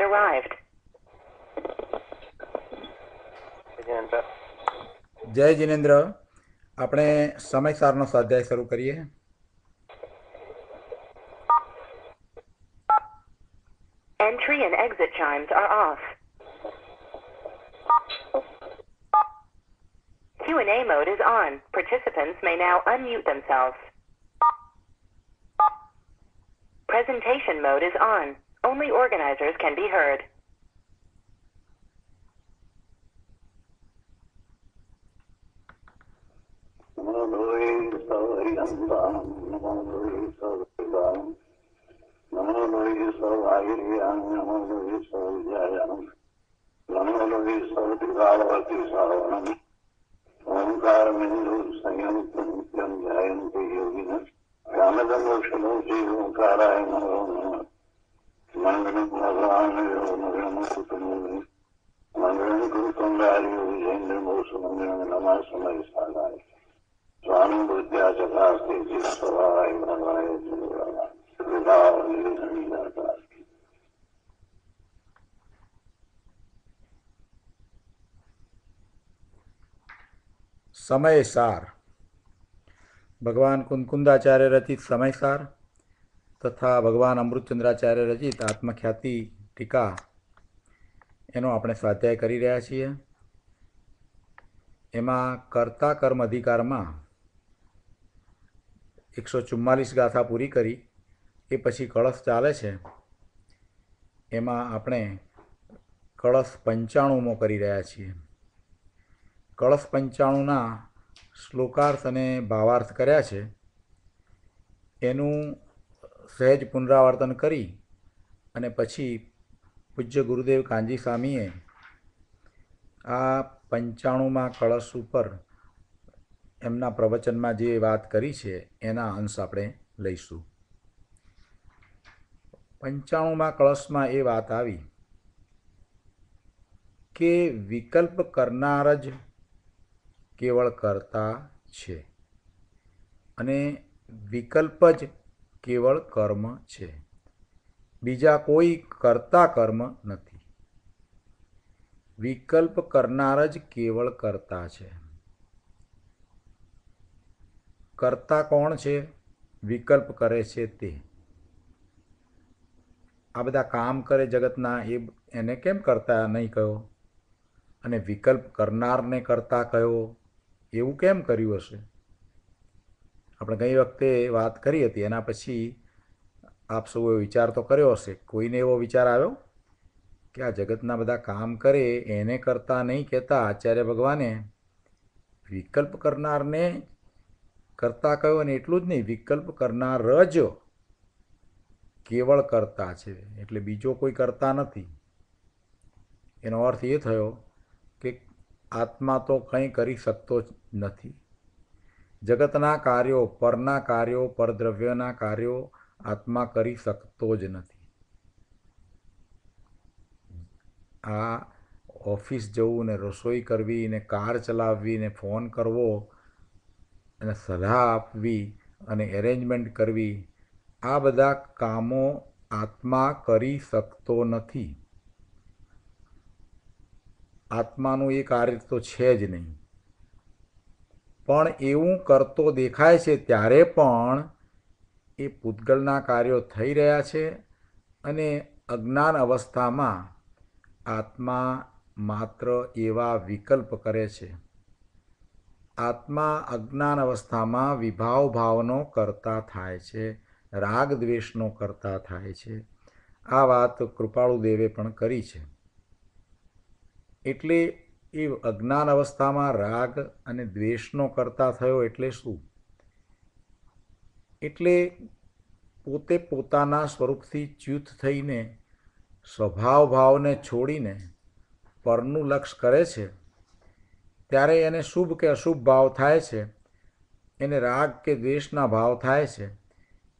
just arrived. જય જિનેન્દ્ર, આપણે સમયસારનો સ્વાધ્યાય શરૂ કરીએ. Entry and exit chimes are off. Q&A mode is on. Participants may now unmute themselves. Presentation mode is on. Only organizers can be heard. સમયસાર ભગવાન કુંકુંદાચાર્ય રચિત સમયસાર તથા ભગવાન અમૃતચંદ્રાચાર્ય રચિત આત્મખ્યાતિ ટીકા એનો આપણે સ્વાધ્યાય કરી રહ્યા છીએ. એમાં કર્તા કર્મ અધિકારમાં 144 ગાથા પૂરી કરી એ પછી કળશ ચાલે છે. એમાં આપણે કળશ 95મો કરી રહ્યા છીએ. કળશ 95ના શ્લોકાર્થ અને ભાવાર્થ કર્યા છે. એનું સહેજ પુનરાવર્તન કરી અને પછી પૂજ્ય ગુરુદેવ કાંજી સ્વામીએ આ 95માં કળશ ઉપર એમના પ્રવચનમાં જે વાત કરી છે એના અંશ આપણે લઈશું. 95માં કળશમાં એ વાત આવી કે વિકલ્પ કરનાર જ કેવળ કરતા છે અને વિકલ્પ જ કેવળ કર્મ છે. બીજા કોઈ કરતા કર્મ નથી. વિકલ્પ કરનાર જ કેવળ કરતા છે. કરતા કોણ છે? વિકલ્પ કરે છે તે. આ બધા કામ કરે જગતના એને કેમ કરતા નહીં કહ્યો અને વિકલ્પ કરનારને કરતા કહ્યો? એવું કેમ કર્યું હશે? આપણે ગઈ વખતે વાત કરી હતી. એના પછી આપ સૌએ વિચાર તો કર્યો હશે. કોઈને એવો વિચાર આવ્યો કે આ જગતના બધા કામ કરે એને કરતા નહીં કહેતા આચાર્ય ભગવાને વિકલ્પ કરનારને કરતા કહ્યો, અને એટલું જ નહીં, વિકલ્પ કરનાર જ કેવળ કરતા છે, એટલે બીજો કોઈ કરતા નથી. એનો અર્થ એ થયો કે આત્મા તો કંઈ કરી શકતો જ નથી. જગતના કાર્યો, પરના કાર્યો, પરદ્રવ્યના કાર્યો આત્મા કરી શકતો જ નથી. આ ઓફિસ જવું ને રસોઈ કરવી ને કાર ચલાવવી ને ફોન કરવો અને સલાહ આપવી અને એરેન્જમેન્ટ કરવી, આ બધા કામો આત્મા કરી શકતો નથી. આત્માનું એ કાર્ય તો છે જ નહીં. પણ એવું કરતો દેખાય છે ત્યારે પણ એ પૂતગલના કાર્યો થઈ રહ્યા છે અને અજ્ઞાન અવસ્થામાં આત્મા માત્ર એવા વિકલ્પ કરે છે. આત્મા અજ્ઞાન અવસ્થામાં વિભાવ ભાવનો કરતા થાય છે, રાગ દ્વેષનો કરતા થાય છે. આ વાત કૃપાળુદેવે પણ કરી છે. એટલે એ અજ્ઞાન અવસ્થામાં રાગ અને દ્વેષનો કરતા થયો એટલે શું? એટલે પોતે પોતાના સ્વરૂપથી ચ્યુત થઈને સ્વભાવ ભાવને છોડીને પરનું લક્ષ કરે છે ત્યારે એને શુભ કે અશુભ ભાવ થાય છે, એને રાગ કે દ્વેષના ભાવ થાય છે.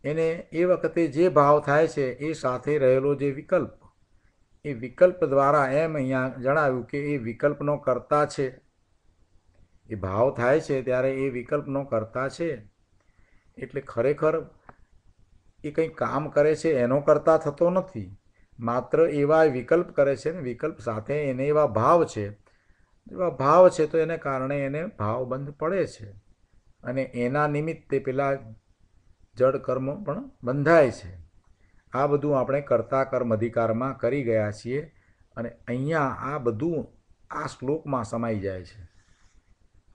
એને એ વખતે જે ભાવ થાય છે એ સાથે રહેલો જે વિકલ્પ, એ વિકલ્પ દ્વારા એમ અહીંયા જણાવ્યું કે એ વિકલ્પનો કર્તા છે. એ ભાવ થાય છે ત્યારે એ વિકલ્પનો કર્તા છે. એટલે ખરેખર એ કંઈ કામ કરે છે એનો કર્તા થતો નથી. માત્ર એવા વિકલ્પ કરે છે ને વિકલ્પ સાથે એને એવા ભાવ છે તો એને કારણે એને ભાવબંધ પડે છે અને એના નિમિત્તે પેલા જડ કર્મો પણ બંધાય છે. આ બધું આપણે કર્તા કર્મ અધિકારમાં કરી ગયા છીએ અને અહીંયા આ બધું આ શ્લોકમાં સમાઈ જાય છે.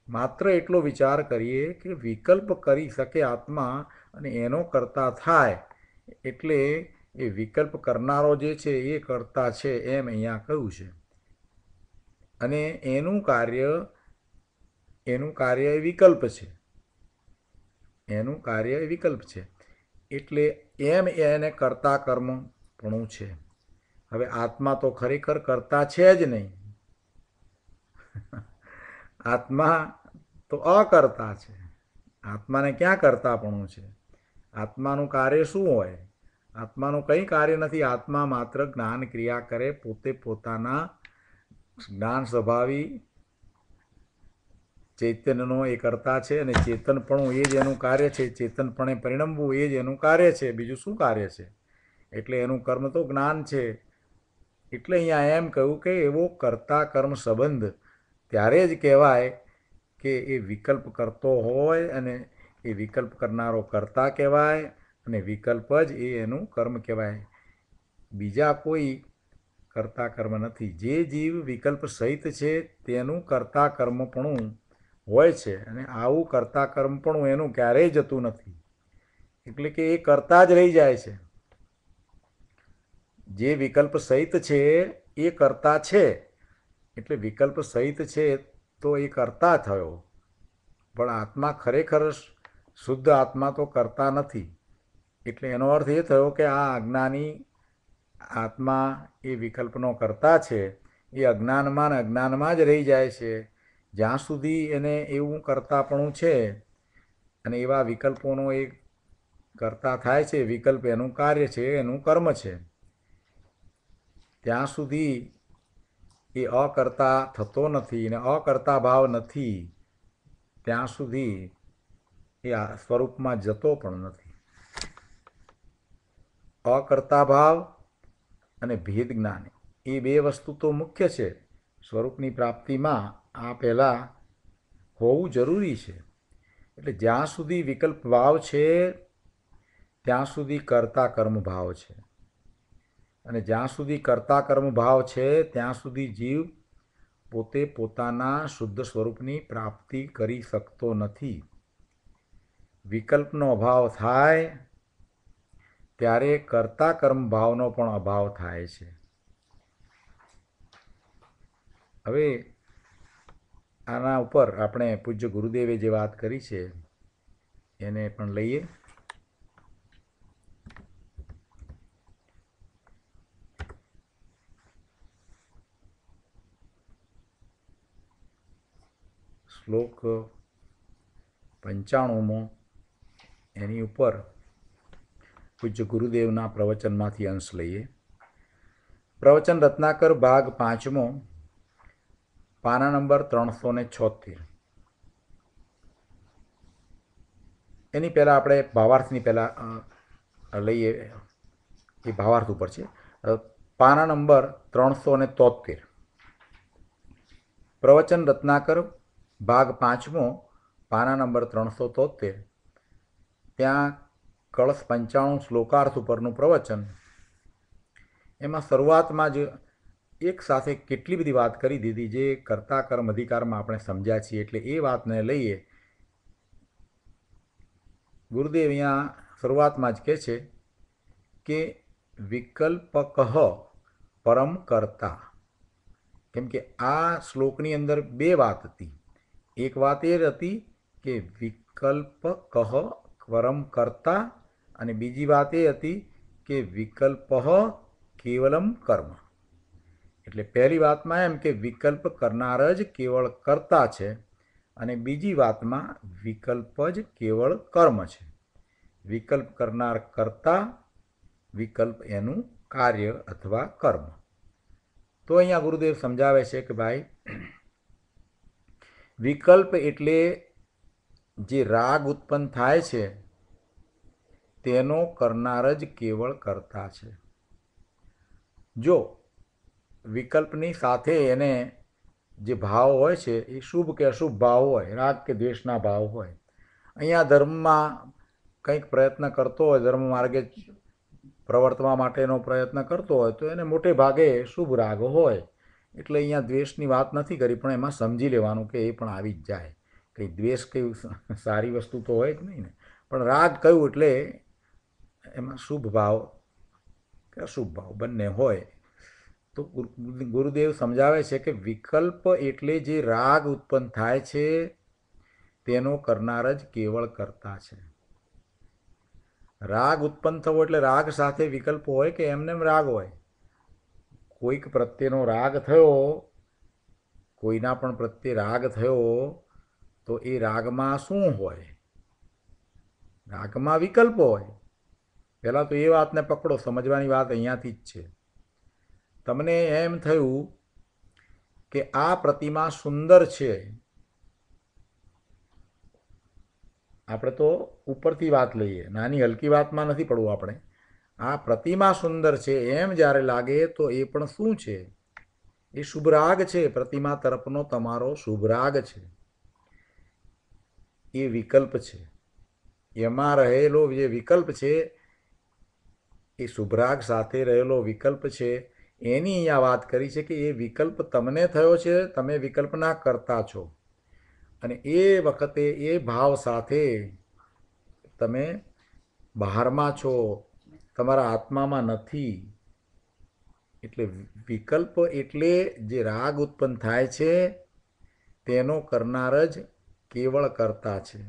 માત્ર એટલો વિચાર કરીએ કે વિકલ્પ કરી શકે આત્મા અને એનો કર્તા થાય એટલે એ વિકલ્પ કરનારો જે છે એ કર્તા છે એમ અહીંયા કહ્યું છે. અને એનું કાર્ય એ વિકલ્પ છે. એનું કાર્ય એ વિકલ્પ છે એટલે એમ એને કર્તા કર્મપણું છે. હવે આત્મા તો ખરેખર કરતા છે જ નહીં. આત્મા તો અકર્તા છે. આત્માને ક્યાં કરતાપણું છે? આત્માનું કાર્ય શું હોય? આત્માનું કંઈ કાર્ય નથી. આત્મા માત્ર જ્ઞાન ક્રિયા કરે, પોતે પોતાના જ્ઞાન સ્વભાવી ચૈતન્યનો એ કરતા છે અને ચેતનપણું એ જ એનું કાર્ય છે. ચેતનપણે પરિણમવું એ જ એનું કાર્ય છે. બીજું શું કાર્ય છે? એટલે એનું કર્મ તો જ્ઞાન છે. એટલે અહીંયા એમ કહ્યું કે એવો કર્તા કર્મ સંબંધ ત્યારે જ કહેવાય કે એ વિકલ્પ કરતો હોય અને એ વિકલ્પ કરનારો કર્તા કહેવાય અને વિકલ્પ જ એ એનું કર્મ કહેવાય. બીજા કોઈ કર્તા કર્મ નથી. જે જીવ વિકલ્પ સહિત છે તેનું કર્તા કર્મપણું હોય છે અને આવું કર્તા કર્મપણું એનું ક્યારેય જતું નથી. એટલે કે એ કરતા જ રહી જાય છે. જે વિકલ્પ સહિત છે એ કરતા છે એટલે વિકલ્પ સહિત છે તો એ કરતા થયો. પણ આત્મા ખરેખર શુદ્ધ આત્મા તો કરતા નથી. એટલે એનો અર્થ એ થયો કે આ અજ્ઞાની આત્મા એ વિકલ્પનો કરતા છે એ અજ્ઞાનમાં ને અજ્ઞાનમાં જ રહી જાય છે. જ્યાં સુધી એને એવું કરતાપણું છે અને એવા વિકલ્પોનો એ કરતા થાય છે, વિકલ્પ એનું કાર્ય છે, એનું કર્મ છે, ત્યાં સુધી એ અકર્તા થતો નથી અને અકર્તા ભાવ નથી ત્યાં સુધી એ આ સ્વરૂપમાં જતો પણ નથી. અકર્તા ભાવ અને ભેદ જ્ઞાન એ બે વસ્તુ તો મુખ્ય છે. સ્વરૂપની પ્રાપ્તિમાં આ પહેલાં હોવું જરૂરી છે. એટલે જ્યાં સુધી વિકલ્પ ભાવ છે ત્યાં સુધી કર્તા કર્મ ભાવ છે અને જ્યાં સુધી કર્તા કર્મ ભાવ છે ત્યાં સુધી જીવ પોતે પોતાના શુદ્ધ સ્વરૂપની પ્રાપ્તિ કરી શકતો નથી. વિકલ્પનો અભાવ થાય ત્યારે કર્તા કર્મ ભાવનો પણ અભાવ થાય છે. હવે આના ઉપર આપણે પૂજ્ય ગુરુદેવે જે વાત કરી છે એને પણ લઈએ. શ્લોક 95 એની ઉપર પૂજ્ય ગુરુદેવના પ્રવચનમાંથી અંશ લઈએ. પ્રવચન રત્નાકર ભાગ 5, પાના નંબર 376. એની પહેલાં આપણે ભાવાર્થની પહેલાં લઈએ. એ ભાવાર્થ ઉપર છે. પાના નંબર 373. પ્રવચન રત્નાકર ભાગ 5, પાના નંબર 373. ત્યાં કળશ 95 શ્લોકાર્થ ઉપરનું પ્રવચન. એમાં શરૂઆતમાં જ એક સાથે કેટલી બધી વાત કરી દીધી જે કર્તા કર્મ અધિકારમાં આપણે સમજ્યા છીએ. એટલે એ વાતને લઈએ. ગુરુદેવ અહીંયા શરૂઆતમાં જ કહે છે કે વિકલ્પક પરમ કર્તા. કેમ કે આ શ્લોકની અંદર બે વાત હતી. એક વાત એ હતી કે વિકલ્પક પરમ કર્તા અને બીજી વાત એ હતી કે વિકલ્પ કેવલમ કર્મ. એટલે પહેલી વાતમાં એમ કે વિકલ્પ કરનાર જ કેવળ કર્તા છે અને બીજી વાતમાં વિકલ્પ જ કેવળ કર્મ છે. વિકલ્પ કરનાર કર્તા, વિકલ્પ એનું કાર્ય અથવા કર્મ. તો અહીંયા ગુરુદેવ સમજાવે છે કે ભાઈ વિકલ્પ એટલે જે રાગ ઉત્પન્ન થાય છે તેનો કરનાર જ કેવળ કર્તા છે. જો વિકલ્પની સાથે એને જે ભાવ હોય છે એ શુભ કે અશુભ ભાવ હોય, રાગ કે દ્વેષના ભાવ હોય. અહીંયા ધર્મમાં કંઈક પ્રયત્ન કરતો હોય, ધર્મ માર્ગે પ્રવર્તવા માટેનો પ્રયત્ન કરતો હોય તો એને મોટે ભાગે શુભ રાગ હોય. એટલે અહીંયા દ્વેષની વાત નથી કરી, પણ એમાં સમજી લેવાનું કે એ પણ આવી જ જાય. કંઈ દ્વેષ કંઈ સારી વસ્તુ તો હોય જ નહીં ને, પણ રાગ કયું એટલે એમાં શુભ ભાવ કે અશુભ ભાવ બંને હોય. તો ગુરુદેવ સમજાવે છે કે વિકલ્પ એટલે જે રાગ ઉત્પન્ન થાય છે તેનો કરનાર જ કેવળ કર્તા છે. રાગ ઉત્પન્ન થવો એટલે રાગ સાથે વિકલ્પ હોય કે એમને રાગ હોય. કોઈક પ્રત્યેનો રાગ થયો, કોઈના પણ પ્રત્યે રાગ થયો તો એ રાગમાં શું હોય? રાગમાં વિકલ્પ હોય. પહેલાં તો એ વાતને પકડો, સમજવાની વાત અહીંયાથી જ છે. તમને એમ થયું કે આ પ્રતિમા સુંદર છે, આપણે તો ઉપરથી વાત લઈએ, નાની હલકી વાતમાં નથી પડવું આપણે. આ પ્રતિમા સુંદર છે એમ જ્યારે લાગે તો એ પણ શું છે? એ શુભ રાગ છે. પ્રતિમા તરફનો તમારો શુભ રાગ છે. એ વિકલ્પ છે. એમાં રહેલો જે વિકલ્પ છે એ શુભ રાગ સાથે રહેલો વિકલ્પ છે. એની અહીંયા વાત કરી છે કે એ વિકલ્પ તમને થયો છે, તમે વિકલ્પના કરતા છો, અને એ વખતે એ ભાવ સાથે તમે બહારમાં છો, તમારા આત્મામાં નથી. એટલે વિકલ્પ એટલે જે રાગ ઉત્પન્ન થાય છે તેનો કરનાર જ કેવળ કર્તા છે.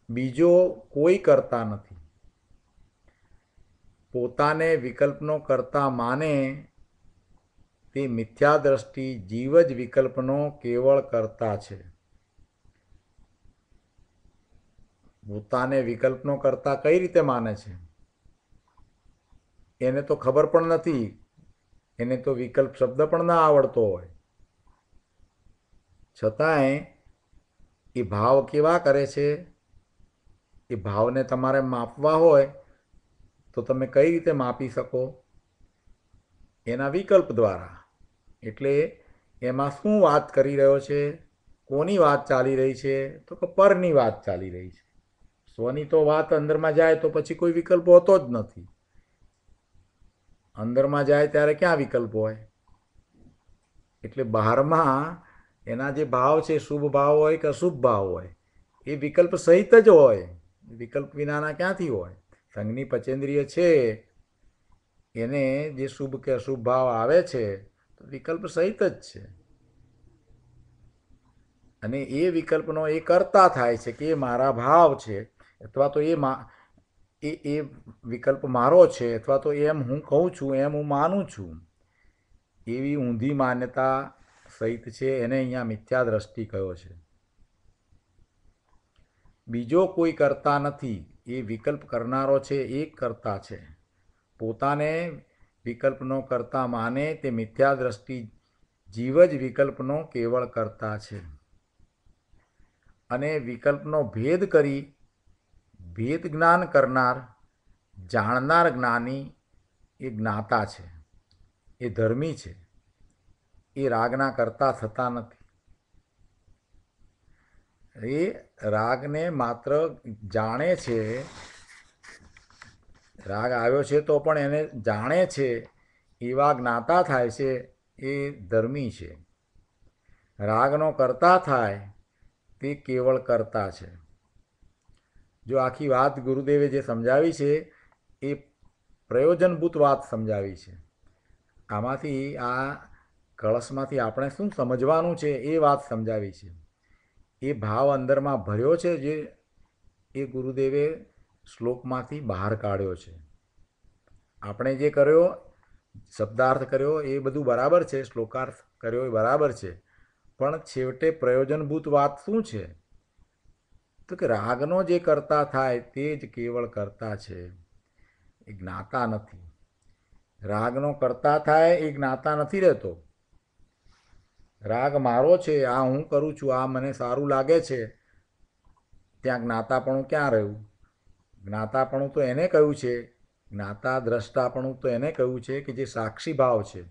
બીજો કોઈ કરતા નથી. પોતાને વિકલ્પનો કર્તા માને તે મિથ્યા દ્રષ્ટિ જીવ જ વિકલ્પનો કેવળ કર્તા છે. પોતાને વિકલ્પનો કર્તા કઈ રીતે માને છે? એને તો ખબર પણ નથી, એને તો વિકલ્પ શબ્દ પણ ના આવડતો હોય, છતાંય એ ભાવ કેવા કરે છે? એ ભાવને તમારે માપવા હોય તો તમે કઈ રીતે માપી શકો? એના વિકલ્પ દ્વારા. એટલે એમાં શું વાત કરી રહ્યો છે? કોની વાત ચાલી રહી છે? તો કે પરની વાત ચાલી રહી છે. સ્વની તો વાત અંદરમાં જાય તો પછી કોઈ વિકલ્પ હોતો જ નથી. અંદરમાં જાય ત્યારે ક્યાં વિકલ્પ હોય? એટલે બહારમાં એના જે ભાવ છે, શુભ ભાવ હોય કે અશુભ ભાવ હોય, એ વિકલ્પ સહિત જ હોય. વિકલ્પ વિનાના ક્યાંથી હોય? સંઘની પચેન્દ્રિય છે એને જે શુભ કે અશુભ ભાવ આવે છે તો વિકલ્પ સહિત જ છે. અને એ વિકલ્પનો એ કરતા થાય છે કે એ મારા ભાવ છે, અથવા તો એ વિકલ્પ મારો છે, અથવા તો એમ હું કહું છું, એમ હું માનું છું. એવી ઊંધી માન્યતા સહિત છે. એને અહીંયા મિથ્યા દ્રષ્ટિ કયો છે. બીજો કોઈ કરતા નથી. એ વિકલ્પ કરનારો છે એ કરતા છે. પોતાને વિકલ્પનો કરતા માને તે મિથ્યા દ્રષ્ટિ જીવ જ વિકલ્પનો કેવળ કરતા છે. અને વિકલ્પનો ભેદ કરી ભેદ જ્ઞાન કરનાર, જાણનાર જ્ઞાની એ જ્ઞાતા છે, એ ધર્મી છે. એ રાગના કરતા થતા નથી. એ રાગને માત્ર જાણે છે. રાગ આવ્યો છે તો પણ એને જાણે છે એવા જ્ઞાતા થાય છે, એ ધર્મી છે. રાગનો કરતા થાય તે કેવળ કરતા છે. જો આખી વાત ગુરુદેવે જે સમજાવી છે એ પ્રયોજનભૂત વાત સમજાવી છે. આમાંથી આ કળશમાંથી આપણે શું સમજવાનું છે એ વાત સમજાવી છે. એ ભાવ અંદરમાં ભર્યો છે જે એ ગુરુદેવે શ્લોકમાંથી બહાર કાઢ્યો છે. આપણે જે કર્યો, શબ્દાર્થ કર્યો એ બધું બરાબર છે, શ્લોકાર્થ કર્યો એ બરાબર છે, પણ છેવટે પ્રયોજનભૂત વાત શું છે? તો કે રાગનો જે કરતા થાય તે જ કેવળ કરતા છે, એ જ્ઞાતા નથી. રાગનો કરતા થાય એ જ્ઞાતા નથી રહેતો. રાગ મારો છે, આ હું કરું છું, આ મને સારું લાગે છે, ત્યાં જ્ઞાતાપણું ક્યાં રહ્યું? જ્ઞાતાપણું તો એને કહ્યું છે જ્ઞાતા દ્રષ્ટાપણું તો એને કહ્યું છે કે જે સાક્ષી ભાવ છે,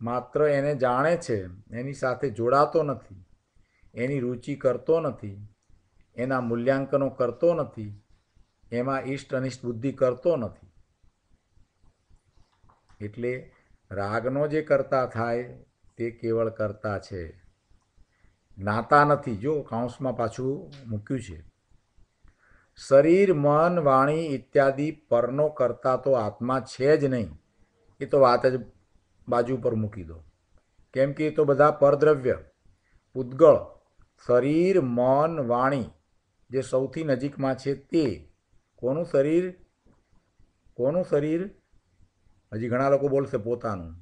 માત્ર એને જાણે છે, એની સાથે જોડાતો નથી, એની રુચિ કરતો નથી, એના મૂલ્યાંકનો કરતો નથી, એમાં ઇષ્ટ અનિષ્ટ બુદ્ધિ કરતો નથી. એટલે રાગનો જે કરતા થાય તે કેવળ કરતા છે, જ્ઞાતા નથી. જો કાઉન્સમાં પાછું મૂક્યું છે, શરીર મન વાણી ઇત્યાદિ પરનો કરતા તો આત્મા છે જ નહીં. એ તો વાત જ બાજુ પર મૂકી દો, કેમ કે એ તો બધા પરદ્રવ્ય પૂતગળ. શરીર મન વાણી જે સૌથી નજીકમાં છે તે કોનું શરીર? કોનું શરીર? હજી ઘણા લોકો બોલશે પોતાનું.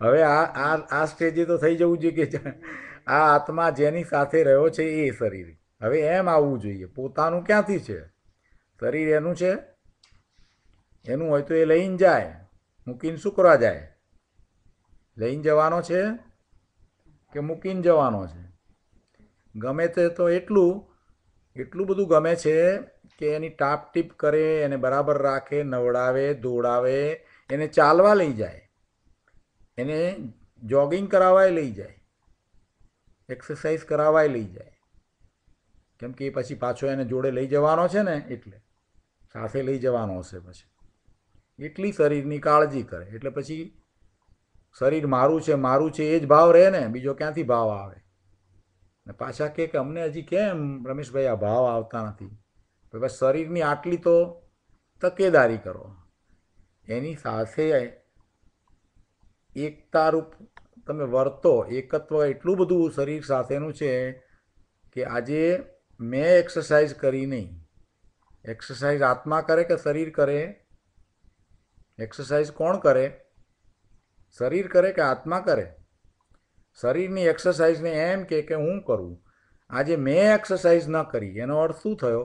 હવે આ સ્ટેજે તો થઈ જવું જોઈએ કે આ આત્મા જેની સાથે રહ્યો છે એ શરીર. હવે એમ આવવું જોઈએ. પોતાનું ક્યાંથી છે? શરીર એનું છે, એનું હોય તો એ લઈને જાય. મૂકીને શું કરવા જાય? લઈને જવાનો છે કે મૂકીને જવાનો છે? ગમે તે તો એટલું બધું ગમે છે કે એની ટાપટીપ કરે, એને બરાબર રાખે, નવડાવે, દોડાવે, એને ચાલવા લઈ જાય, એને જોગિંગ કરાવવાય લઈ જાય, એક્સરસાઇઝ કરાવવાય લઈ જાય. કેમ કે એ પછી પાછો એને જોડે લઈ જવાનો છે ને, એટલે સાથે લઈ જવાનો હશે. પછી એટલી શરીરની કાળજી કરે. એટલે પછી શરીર મારું છે એ જ ભાવ રહે ને, બીજો ક્યાંથી ભાવ આવે? ને પાછા કે અમને હજી કેમ રમેશભાઈ આ ભાવ આવતા નથી? તો બસ શરીરની આટલી તો તકેદારી કરો, એની સાથે એકતારૂપ તમે વર્તો. એકત્વ એટલું બધું શરીર સાથેનું છે કે આજે મેં એક્સરસાઇઝ કરી નહીં. એક્સરસાઇઝ આત્મા કરે કે શરીર કરે? એક્સરસાઇઝ કોણ કરે? શરીર કરે કે આત્મા કરે? શરીરની એક્સરસાઇઝને એમ કે હું કરું. આજે મેં એક્સરસાઇઝ ન કરી એનો અર્થ શું થયો?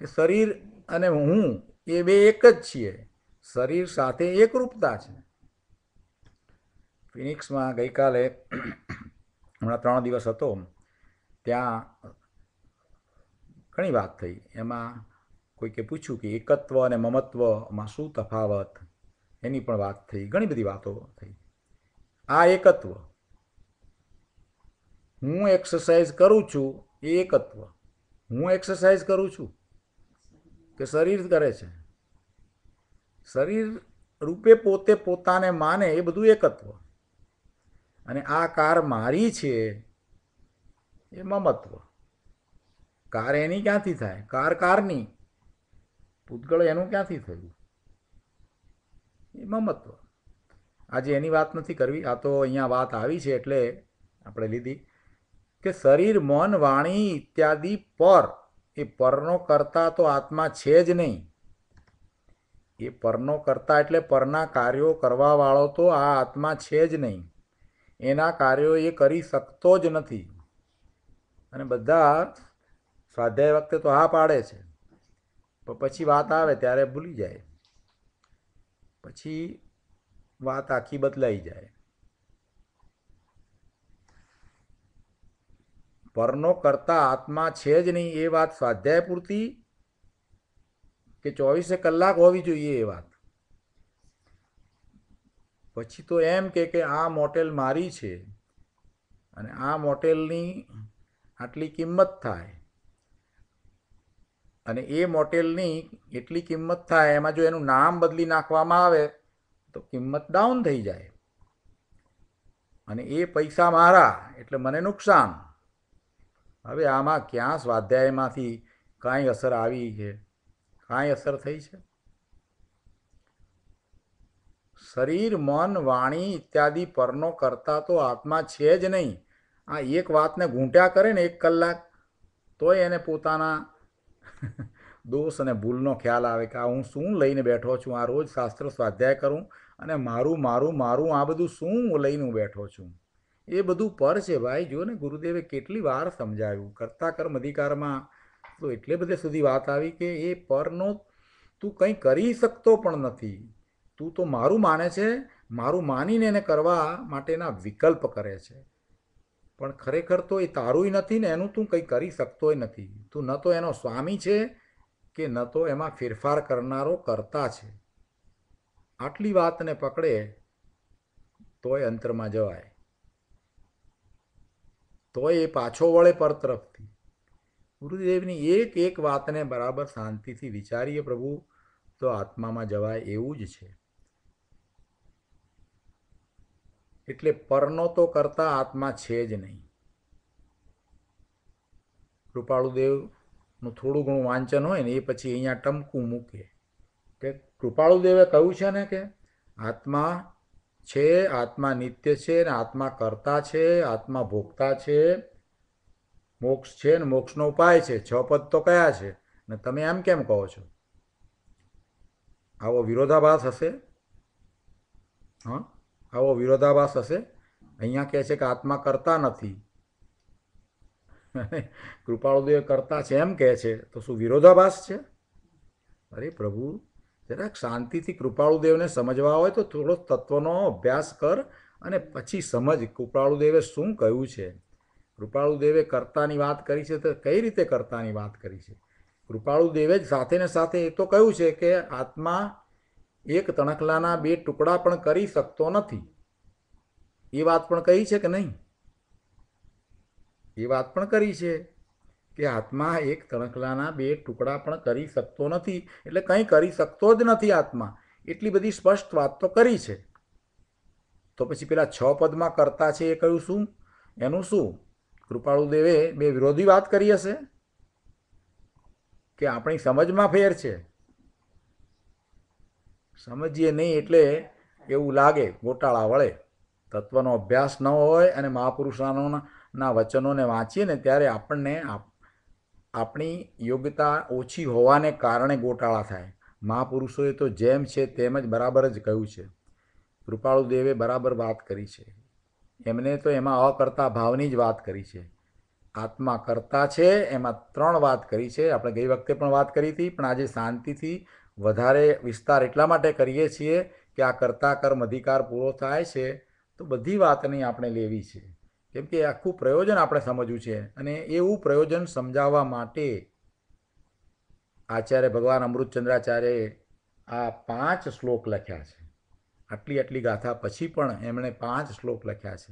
કે શરીર અને હું એ બે એક જ છીએ. શરીર સાથે એકરૂપતા છે. ફિનિક્સમાં ગઈકાલે હમણાં 3 દિવસ હતો, ત્યાં ઘણી વાત થઈ. એમાં કોઈકે પૂછ્યું કે એકત્વ અને મમત્વમાં શું તફાવત, એની પણ વાત થઈ. ઘણી બધી વાતો થઈ. આ એકત્વ, હું એક્સરસાઇઝ કરું છું એ એકત્વ. હું એક્સરસાઇઝ કરું છું કે શરીર કરે છે? શરીર રૂપે પોતે પોતાને માને એ બધું એકત્વ. અને આ કાર મારી છે એ મમત્વ. કાર એની ક્યાંથી થાય? કારની. પૂતગળ એનું ક્યાંથી થયું? એ મમત્વ. આજે એની વાત નથી કરવી. આ તો અહીંયા વાત આવી છે એટલે આપણે લીધી કે શરીર મન વાણી ઇત્યાદિ પર, એ પરનો કરતા તો આત્મા છે જ નહીં. એ પરનો કરતા એટલે પરના કાર્યો કરવાવાળો તો આ આત્મા છે જ નહીં. એના કાર્યો એ કરી શકતો જ નથી. અને બધા સ્વાધ્યાય વખતે તો હા પાડે છે, પણ પછી વાત આવે ત્યારે ભૂલી જાય. પછી વાત આખી બદલાઈ જાય. પરનો કરતા આત્મા છે જ નહીં એ વાત સ્વાધ્યાય પૂરતી કે 24 કલાક હોવી જોઈએ એ વાત? પછી તો એમ કે આ મોટેલ મારી છે અને આ મોટેલની આટલી કિંમત થાય, અને એ મોટેલની એટલી કિંમત થાય, એમાં જો એનું નામ બદલી નાખવામાં આવે તો કિંમત ડાઉન થઈ જાય. અને એ પૈસા મારા એટલે મને નુકસાન. હવે આમાં ક્યાં સ્વાધ્યાયમાંથી કાંઈ અસર આવી છે? કાંઈ અસર થઈ છે? શરીર મન વાણી ઇત્યાદિ પરનો કરતા તો આત્મા છે જ નહીં. આ એક વાતને ઘૂંટ્યા કરે ને 1 કલાક, તોય એને પોતાના દોષ અને ભૂલનો ખ્યાલ આવે કે આ હું શું લઈને બેઠો છું. આ રોજ શાસ્ત્ર સ્વાધ્યાય કરું અને મારું આ બધું શું લઈને હું બેઠો છું? એ બધું પર છે ભાઈ. જો ને ગુરુદેવે કેટલી વાર સમજાવ્યું. કરતા કર્મ અધિકારમાં તો એટલે બધે સુધી વાત આવી કે એ પરનો તું કંઈ કરી શકતો પણ નથી. તું તો મારું માને છે, મારું માનીને એને કરવા માટેના વિકલ્પ કરે છે, પણ ખરેખર તો એ તારુંય નથી ને એનું તું કંઈ કરી શકતોય નથી. તું ન તો એનો સ્વામી છે કે ન તો એમાં ફેરફાર કરનારો કર્તા છે. આટલી વાતને પકડે તોય અંતરમાં જવાય, તોય એ પાછો વળે પર તરફથી. ગુરુદેવની એક એક વાતને બરાબર શાંતિથી વિચારીએ પ્રભુ તો આત્મામાં જવાય એવું જ છે. એટલે પરનો તો કરતા આત્મા છે જ નહીં. કૃપાળુદેવનું થોડું ઘણું વાંચન હોય ને એ પછી અહીંયા ટમકું મૂકે કે કૃપાળુદેવે કહ્યું છે ને કે આત્મા છે, આત્મા નિત્ય છે, ને આત્મા કરતા છે, આત્મા ભોગતા છે, મોક્ષ છે ને મોક્ષનો ઉપાય છે. 6 પદ તો કયા છે ને તમે એમ કેમ કહો છો? આવો વિરોધાભાસ હશે? હા, આવો વિરોધાભાસ હશે. અહીંયા કહે છે કે આત્મા કરતા નથી, કૃપાળુદેવ કરતા છે એમ કહે છે, તો શું વિરોધાભાસ છે? અરે પ્રભુ, જરાક શાંતિથી કૃપાળુદેવને સમજવા હોય તો થોડો તત્વનો અભ્યાસ કર અને પછી સમજ કૃપાળુદેવે શું કહ્યું છે. કૃપાળુદેવે કર્તાની વાત કરી છે તો કઈ રીતે કર્તાની વાત કરી છે? કૃપાળુદેવે જ સાથે ને સાથે એ તો કહ્યું છે કે આત્મા એક તણખલાના 2 ટુકડા પણ કરી શકતો નથી. એ વાત પણ કહી છે કે નહીં? એ વાત પણ કરી છે કે આત્મા એક તણખલાના 2 ટુકડા પણ કરી શકતો નથી, એટલે કંઈ કરી શકતો જ નથી આત્મા. એટલી બધી સ્પષ્ટ વાત તો કરી છે. તો પછી પેલા 6 પદમાં કરતા છે એ કહ્યું શું? એનું શું? કૃપાળુદેવે 2 વિરોધી વાત કરી હશે કે આપણી સમજમાં ફેર છે? સમજીએ નહીં એટલે એવું લાગે ગોટાળા વળે. તત્વનો અભ્યાસ ન હોય અને મહાપુરુષોના વચનોને વાંચીએ ને ત્યારે આપણને આપણી યોગ્યતા ઓછી હોવાને કારણે ગોટાળા થાય. મહાપુરુષોએ તો જેમ છે તેમ જ બરાબર જ કહ્યું છે. કૃપાળુદેવે બરાબર વાત કરી છે. એમને તો એમાં અકર્તા ભાવની જ વાત કરી છે. આત્મા કરતા છે એમાં 3 વાત કરી છે. આપણે ગઈ વખતે પણ વાત કરી હતી, પણ આજે શાંતિથી વધારે વિસ્તાર એટલા માટે કરીએ છીએ કે આ કર્તા કર્મ અધિકાર પૂરો થાય છે તો બધી વાતની આપણે લેવી છે. કેમ કે આખું પ્રયોજન આપણે સમજવું છે અને એવું પ્રયોજન સમજાવવા માટે આચાર્ય ભગવાન અમૃતચંદ્રાચાર્યએ આ 5 શ્લોક લખ્યા છે. આટલી ગાથા પછી પણ એમણે 5 શ્લોક લખ્યા છે.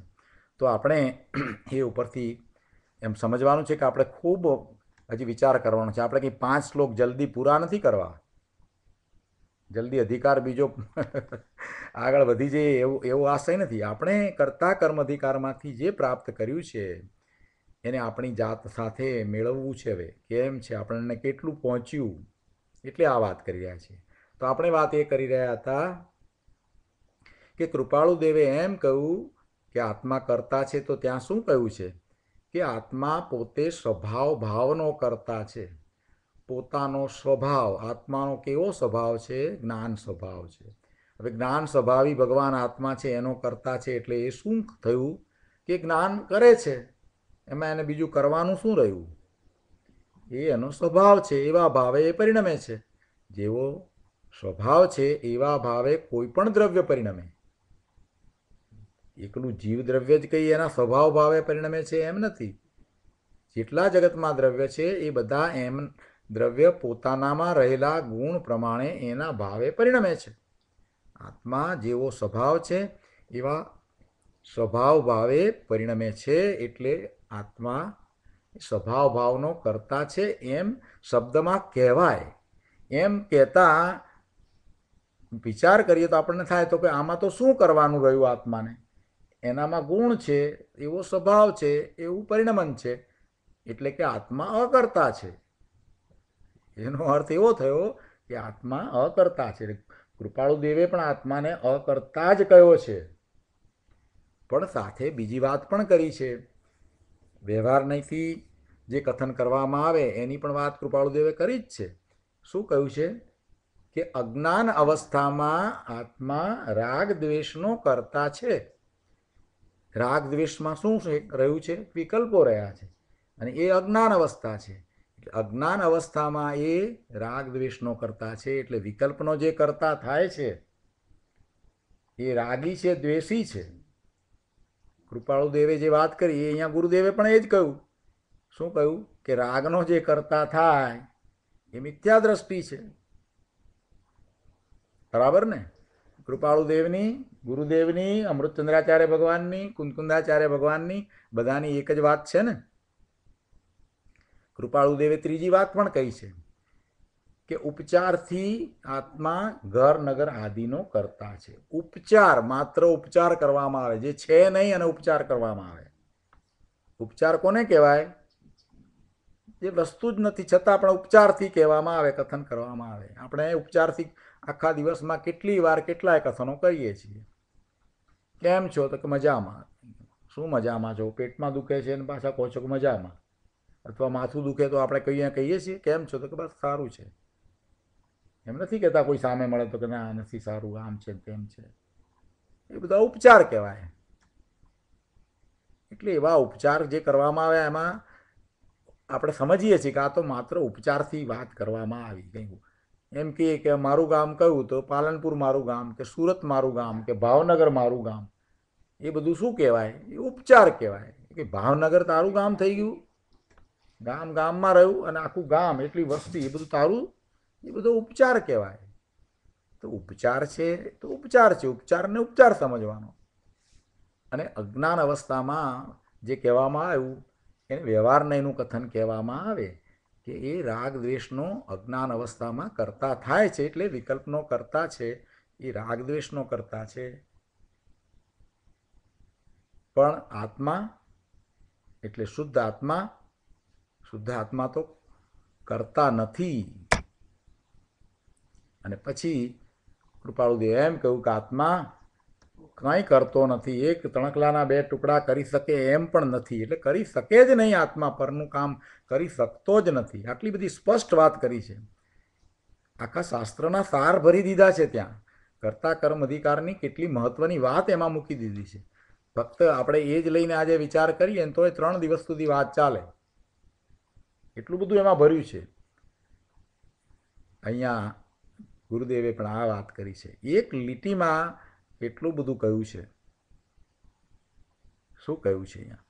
તો આપણે એ ઉપરથી એમ સમજવાનું છે કે આપણે ખૂબ હજી વિચાર કરવાનો છે. આપણે કંઈ 5 શ્લોક જલ્દી પૂરા નથી કરવા, જલ્દી અધિકાર બીજો આગળ વધી જઈએ એવો આશય નથી. આપણે કર્તા કર્મ અધિકારમાંથી જે પ્રાપ્ત કર્યું છે એને આપણી જાત સાથે મેળવવું છે. હવે કેમ છે, આપણને કેટલું પહોંચ્યું, એટલે આ વાત કરી રહ્યા છીએ. તો આપણે વાત એ કરી રહ્યા હતા કે કૃપાળુદેવે એમ કહ્યું કે આત્મા કરતા છે, તો ત્યાં શું કહ્યું છે કે આત્મા પોતે સ્વભાવ ભાવનો કરતા છે. પોતાનો સ્વભાવ, આત્માનો કેવો સ્વભાવ છે? જ્ઞાન સ્વભાવ છે. હવે જ્ઞાન સ્વભાવી ભગવાન આત્મા છે એનો કરતા છે, એટલે એ શું થયું કે જ્ઞાન કરે છે, એમાં એને બીજું કરવાનું શું રહ્યું? એ એનો સ્વભાવ છે, એવા ભાવે એ પરિણમે છે. જેવો સ્વભાવ છે એવા ભાવે કોઈ પણ દ્રવ્ય પરિણમે. એકલું જીવ દ્રવ્ય જ કંઈ એના સ્વભાવ ભાવે પરિણમે છે એમ નથી. જેટલા જગતમાં દ્રવ્ય છે એ બધા એમ દ્રવ્ય પોતાનામાં રહેલા ગુણ પ્રમાણે એના ભાવે પરિણમે છે. આત્મા જેવો સ્વભાવ છે એવા સ્વભાવ ભાવે પરિણમે છે, એટલે આત્મા સ્વભાવ ભાવનો કરતા છે એમ શબ્દમાં કહેવાય. એમ કહેતા વિચાર કરીએ તો આપણને થાય તો કે આમાં તો શું કરવાનું રહ્યું આત્માને? એનામાં ગુણ છે, એવો સ્વભાવ છે, એવું પરિણમન છે, એટલે કે આત્મા અકર્તા છે. એનો અર્થ એવો થયો કે આત્મા અકર્તા છે. કૃપાળુદેવે પણ આત્માને અકર્તા જ કહ્યો છે, પણ સાથે બીજી વાત પણ કરી છે. વ્યવહારથી જે કથન કરવામાં આવે એની પણ વાત કૃપાળુદેવે કરી જ છે. શું કહ્યું છે કે અજ્ઞાન અવસ્થામાં આત્મા રાગ દ્વેષનો કરતા છે. રાગ દ્વેષમાં શું રહ્યું છે? વિકલ્પો રહ્યા છે, અને એ અજ્ઞાન અવસ્થા છે. એટલે અજ્ઞાન અવસ્થામાં એ રાગ દ્વેષનો કરતા છે, એટલે વિકલ્પનો જે કરતા થાય છે એ રાગી છે, દ્વેષી છે. કૃપાળુદેવે જે વાત કરી એ અહીંયા ગુરુદેવે પણ એ જ કહ્યું. શું કહ્યું કે રાગનો જે કરતા થાય એ મિથ્યા દ્રષ્ટિ છે. બરાબર ને? કૃપાળુદેવની, ગુરુદેવની, અમૃતચંદ્રાચાર્ય ભગવાનની, કુંદકુંદાચાર્ય ભગવાનની બધાની એક જ વાત છે ને. કૃપાળુદેવે ત્રીજી વાત પણ કહી છે કે ઉપચારથી આત્મા ઘર નગર આદિનો કરતા છે. ઉપચાર, માત્ર ઉપચાર કરવામાં આવે, જે છે નહીં અને ઉપચાર કરવામાં આવે. ઉપચાર કોને કહેવાય? જે વસ્તુ જ નથી છતાં પણ ઉપચારથી કહેવામાં આવે, કથન કરવામાં આવે. આપણે ઉપચારથી આખા દિવસમાં કેટલી વાર કેટલાય કથનો કરીએ છીએ. કેમ છો? તો કે મજામાં. શું મજામાં છો? પેટમાં દુખે છે અને પાછા કહો છો કે મજામાં. અથવા માથું દુખે તો આપણે કહીએ છીએ કેમ છો? તો કે બસ સારું છે. એમ નથી કહેતા કોઈ સામે મળે તો કે ના નથી સારું, આમ છે તેમ છે. એ બધા ઉપચાર કહેવાય. એટલે એવા ઉપચાર જે કરવામાં આવે એમાં આપણે સમજીએ છીએ કે આ તો માત્ર ઉપચારથી વાત કરવામાં આવી. કંઈ એમ કે મારું ગામ કયું? તો પાલનપુર મારું ગામ, કે સુરત મારું ગામ, કે ભાવનગર મારું ગામ. એ બધું શું કહેવાય? એ ઉપચાર કહેવાય. કે ભાવનગર તારું ગામ થઈ ગયું, ગામમાં રહ્યું અને આખું ગામ એટલી વસ્તી, એ બધું તારું, એ બધો ઉપચાર કહેવાય. તો ઉપચાર છે તો ઉપચાર છે, ઉપચારને ઉપચાર સમજવાનો. અને અજ્ઞાન અવસ્થામાં જે કહેવામાં આવ્યું એને વ્યવહાર નહીંનું કથન કહેવામાં આવે કે એ રાગ દ્વેષનો અજ્ઞાન અવસ્થામાં કરતા થાય છે. એટલે વિકલ્પનો કરતા છે, એ રાગ દ્વેષનો કરતા છે. પણ આત્મા એટલે શુદ્ધ આત્મા તો કરતા નથી. અને પછી કૃપાળુદેવ એમ કહ્યું કે આત્મા કંઈ કરતો નથી, એક તણખલાના બે ટુકડા કરી શકે એમ પણ નથી. એટલે કરી શકે જ નહીં, આત્મા પરનું કામ કરી શકતો જ નથી. આટલી બધી સ્પષ્ટ વાત કરી છે. આખા શાસ્ત્રના સાર ભરી દીધા છે. ત્યાં કર્તા કર્મ અધિકારની કેટલી મહત્વની વાત એમાં મૂકી દીધી છે. ફક્ત આપણે એ જ લઈને આજે વિચાર કરીએ ને તો એ 3 દિવસ સુધી વાત ચાલે, એટલું બધું એમાં ભર્યું છે. અહીંયા ગુરુદેવે પણ આ વાત કરી છે. એક લીટીમાં એટલું બધું કહ્યું છે. શું કહ્યું છે અહીંયા?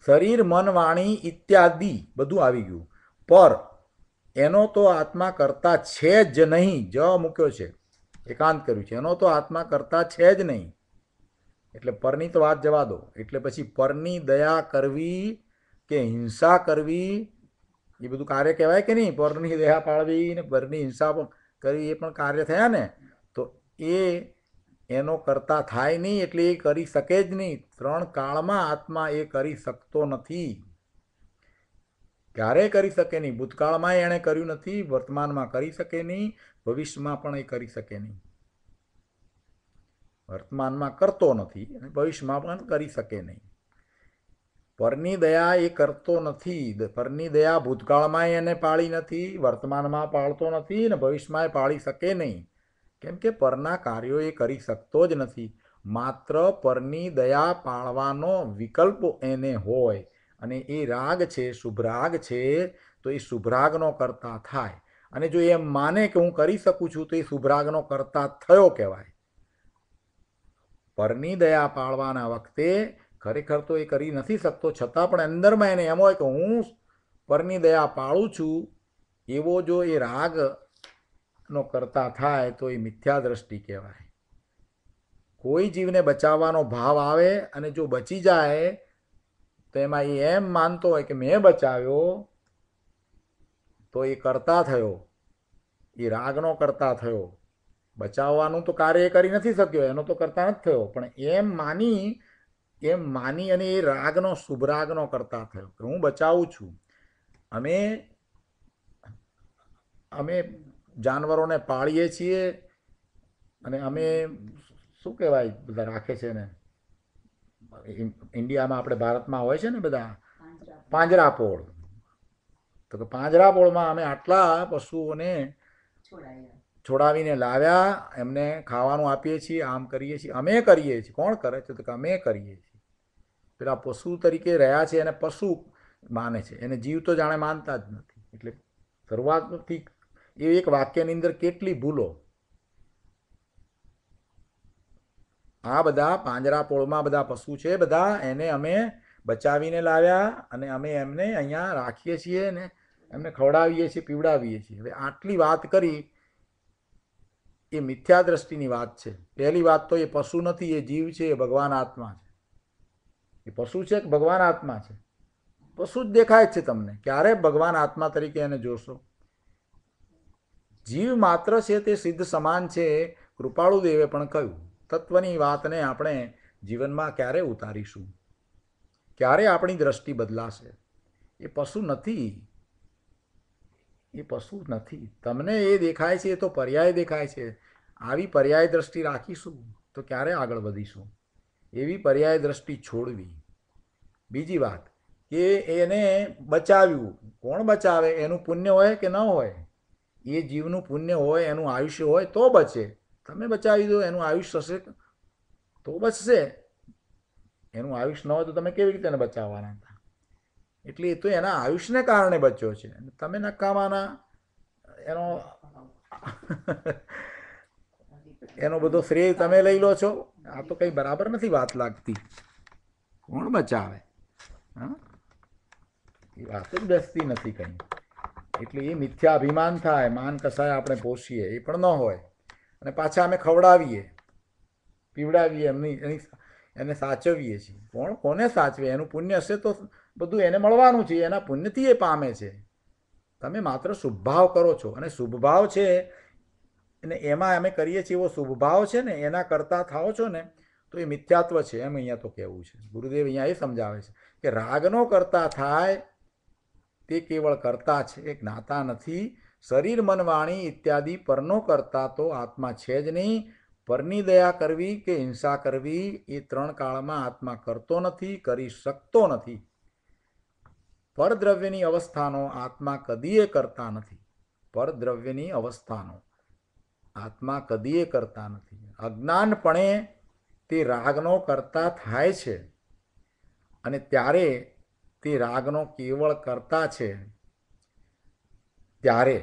શરીર, મન, વાણી ઇત્યાદિ બધું આવી ગયું. પર એનો તો આત્મા કરતા છે જ નહીં. જ મૂક્યો છે, એકાંત કર્યું છે. એનો તો આત્મા કરતા છે જ નહીં. એટલે પરની તો વાત જવા દો. એટલે પછી પરની દયા કરવી કે હિંસા કરવી એ બધું કાર્ય કહેવાય કે નહીં? પરની દયા પાળવી ને પરની હિંસા કરવી એ પણ કાર્ય થયા ને. તો એનો કરતા થાય નહીં. એટલે એ કરી શકે જ નહીં. 3 કાળમાં આત્મા એ કરી શકતો નથી. ક્યારેય કરી શકે નહીં. ભૂતકાળમાં એણે કર્યું નથી, વર્તમાનમાં કરી શકે નહીં, ભવિષ્યમાં પણ એ કરી શકે નહીં. વર્તમાનમાં કરતો નથી અને ભવિષ્યમાં પણ કરી શકે નહીં. પરની દયા એ કરતો નથી. પરની દયા ભૂતકાળમાં એને પાળી નથી, વર્તમાનમાં પાળતો નથી અને ભવિષ્યમાં પાળી શકે નહીં. કેમ કે પરના કાર્યો એ કરી શકતો જ નથી. માત્ર પરની દયા પાળવાનો વિકલ્પ એને હોય અને એ રાગ છે, શુભરાગ છે, તો એ શુભરાગનો કરતા થાય. અને જો એમ માને કે હું કરી શકું છું તો એ શુભરાગનો કરતા થયો કહેવાય. પરની દયા પાળવાના વખતે ખરેખર તો એ કરી નથી શકતો, છતાં પણ અંદરમાં એને એમ હોય કે હું પરની દયા પાળું છું, એવો જો એ રાગનો કરતા થાય તો એ મિથ્યા દ્રષ્ટિ કહેવાય. કોઈ જીવને બચાવવાનો ભાવ આવે અને જો બચી જાય તો એમાં એ એમ માનતો હોય કે મેં બચાવ્યો તો એ કરતા થયો, એ રાગનો કરતા થયો. બચાવવાનું તો કાર્ય કરી નથી શક્યો, એનો તો કરતા નથી થયો, પણ એમ માની અને એ રાગનો શુભરાગનો કરતા થયો કે હું બચાવું છું. અમે જાનવરોને પાળીએ છીએ અને અમે શું કહેવાય બધા રાખે છે ને, ઇન્ડિયામાં આપણે ભારતમાં હોય છે ને બધા પાંજરાપોળ. તો કે પાંજરાપોળમાં અમે આટલા પશુઓને છોડાવીને લાવ્યા, એમને ખાવાનું આપીએ છીએ, આમ કરીએ છીએ. અમે કરીએ છીએ. કોણ કરે છે? તો કે અમે કરીએ છીએ. પેલા પશુ તરીકે રહ્યા છે એને પશુ માને છે, એને જીવ તો જાણે માનતા જ નથી. એટલે શરૂઆતથી એ એક વાક્યની અંદર કેટલી ભૂલો. આ બધા પાંજરાપોળમાં બધા પશુ છે, બધા એને અમે બચાવીને લાવ્યા અને અમે એમને અહીંયા રાખીએ છીએ ને એમને ખવડાવીએ છીએ, પીવડાવીએ છીએ. હવે આટલી વાત કરી એ મિથ્યા દ્રષ્ટિની વાત છે. પહેલી વાત તો એ પશુ નથી, એ જીવ છે, એ ભગવાન આત્મા છે. એ પશુ છે કે ભગવાન આત્મા છે? પશુ જ દેખાય છે તમને. ક્યારે ભગવાન આત્મા તરીકે એને જોશો? જીવ માત્ર છે તે સિદ્ધ સમાન છે. કૃપાળુ દેવે પણ કહ્યું. તત્વની વાતને આપણે જીવનમાં ક્યારે ઉતારીશું? ક્યારે આપણી દ્રષ્ટિ બદલાશે? એ પશુ નથી, એ પશુ નથી. તમને એ દેખાય છે એ તો પર્યાય દેખાય છે. આવી પર્યાય દ્રષ્ટિ રાખીશું તો ક્યારે આગળ વધીશું? એવી પર્યાય દ્રષ્ટિ છોડવી. બીજી વાત કે એને બચાવ્યું. કોણ બચાવે? એનું પુણ્ય હોય કે ન હોય? એ જીવનું પુણ્ય હોય, એનું આયુષ્ય હોય તો બચે. તમે બચાવી દો, એનું આયુષ્ય હશે તો બચશે. એનું આયુષ્ય ન હોય તો તમે કેવી રીતે એને બચાવવાના હતા? એટલે એ તો એના આયુષ્યને કારણે બચ્યો છે. તમે નકામાના એનો એનો બધો શ્રેય તમે લઈ લો છો. આ તો કંઈ બરાબર નથી વાત લાગતી. કોણ બચાવે? હા, એ વાત જ બેસતી નથી કંઈ. એટલે એ મિથ્યા અભિમાન થાય. માન કસાય આપણે પોષીએ એ પણ ન હોય. અને પાછા અમે ખવડાવીએ, પીવડાવીએ, એને સાચવીએ છીએ. કોને સાચવે? એનું પુણ્ય હશે તો બધું એને મળવાનું છે. એના પુણ્યથી એ પામે છે. તમે માત્ર શુભભાવ કરો છો. અને શુભભાવ છે અને એમાં અમે કરીએ છીએ એવો શુભભાવ છે ને, એના કરતા થાઓ છો ને તો એ મિથ્યાત્વ છે. એમ અહીંયા તો કહેવું છે. ગુરુદેવ અહીંયા એ સમજાવે છે કે રાગનો કરતા થાય તે કેવળ કરતા છે, એ જ્ઞાતા નથી. શરીર, મન, વાણી ઇત્યાદિ પરનો કરતા તો આત્મા છે જ નહીં. પરની દયા કરવી કે હિંસા કરવી એ ત્રણ કાળમાં આત્મા કરતો નથી, કરી શકતો નથી. પરદ્રવ્યની અવસ્થાનો આત્મા કદીએ કરતા નથી. પરદ્રવ્યની અવસ્થાનો આત્મા કદીએ કરતા નથી. અજ્ઞાનપણે તે રાગનો કરતા થાય છે અને ત્યારે તે રાગનો કેવળ કરતા છે. ત્યારે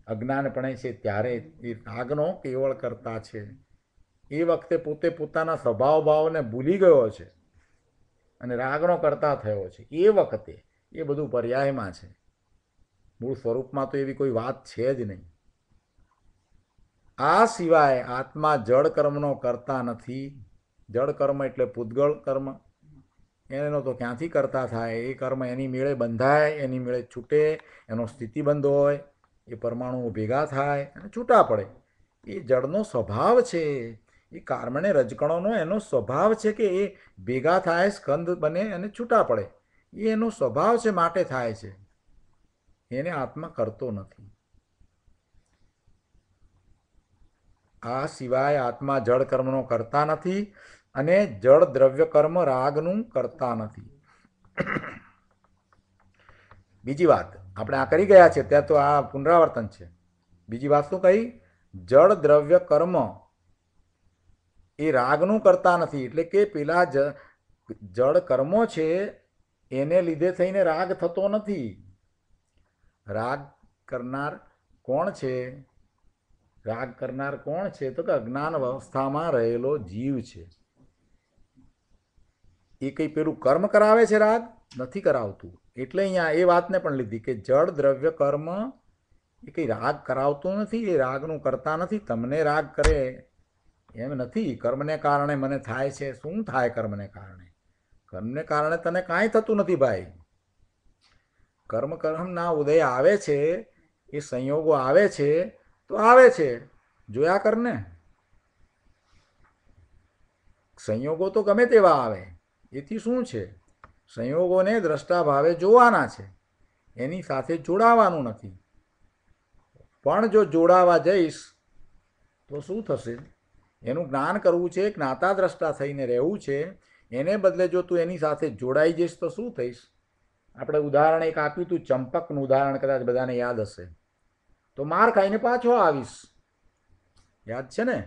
અજ્ઞાનપણે છે ત્યારે એ રાગનો કેવળ કરતા છે. એ વખતે પોતે પોતાના સ્વભાવ ભાવને ભૂલી ગયો છે અને રાગનો કરતા થયો છે. એ વખતે એ બધું પર્યાયમાં છે. મૂળ સ્વરૂપમાં તો એવી કોઈ વાત છે જ નહીં. આ સિવાય આત્મા જળ કર્મનો કરતા નથી. જળ કર્મ એટલે પૂતગળ કર્મ. એનો તો ક્યાંથી કરતા થાય? એ કર્મ એની મેળે બંધાય, એની મેળે છૂટે, એનો સ્થિતિબંધ હોય, એ પરમાણુઓ ભેગા થાય અને છૂટા પડે. એ જળનો સ્વભાવ છે. એ કાર્બને રજકણોનો એનો સ્વભાવ છે કે એ ભેગા થાય, સ્કંદ બને અને છૂટા પડે. એ એનો સ્વભાવ છે, માટે થાય છે. એને આત્મા કરતો નથી. આ સિવાય આત્મા જળ કર્મનો કરતા નથી અને જળ દ્રવ્ય કર્મ રાગનું કરતા નથી. બીજી વાત આપણે આ કરી ગયા છે, ત્યાં તો આ પુનરાવર્તન છે. બીજી વાત શું કહી? જળ દ્રવ્ય કર્મ એ રાગનું કરતા નથી. એટલે કે પેલા જળ કર્મો છે એને લીધે થઈને રાગ થતો નથી. રાગ કરનાર કોણ છે? રાગ કરનાર કોણ છે? તો કે અજ્ઞાન અવસ્થામાં રહેલો જીવ છે. એ કંઈ પેલું કર્મ કરાવે છે? રાગ નથી કરાવતું. એટલે અહીંયા એ વાતને પણ લીધી કે જળ દ્રવ્ય કર્મ એ કંઈ રાગ કરાવતું નથી, એ રાગનું કરતા નથી. તમને રાગ કરે એમ નથી. કર્મને કારણે મને થાય છે. શું થાય કર્મને કારણે? કર્મને કારણે તને કાંઈ થતું નથી ભાઈ. કર્મના ઉદય આવે છે, એ સંયોગો આવે છે તો આવે છે. જોયા કરને. સંયોગો તો ગમે તેવા આવે, એથી શું છે? સંયોગોને દ્રષ્ટા ભાવે જોવાના છે, એની સાથે જોડાવાનું નથી. પણ જો જોડાવા જઈશ તો શું થશે? એનું જ્ઞાન કરવું છે, જ્ઞાતા દ્રષ્ટા થઈને રહેવું છે. એને બદલે જો તું એની સાથે જોડાઈ જઈશ તો શું થઈશ? આપણે ઉદાહરણ એક આપ્યું હતું, ચંપકનું ઉદાહરણ, કદાચ બધાને યાદ હશે. તો માર ખાઈને પાછો આવીશ. યાદ છે ને?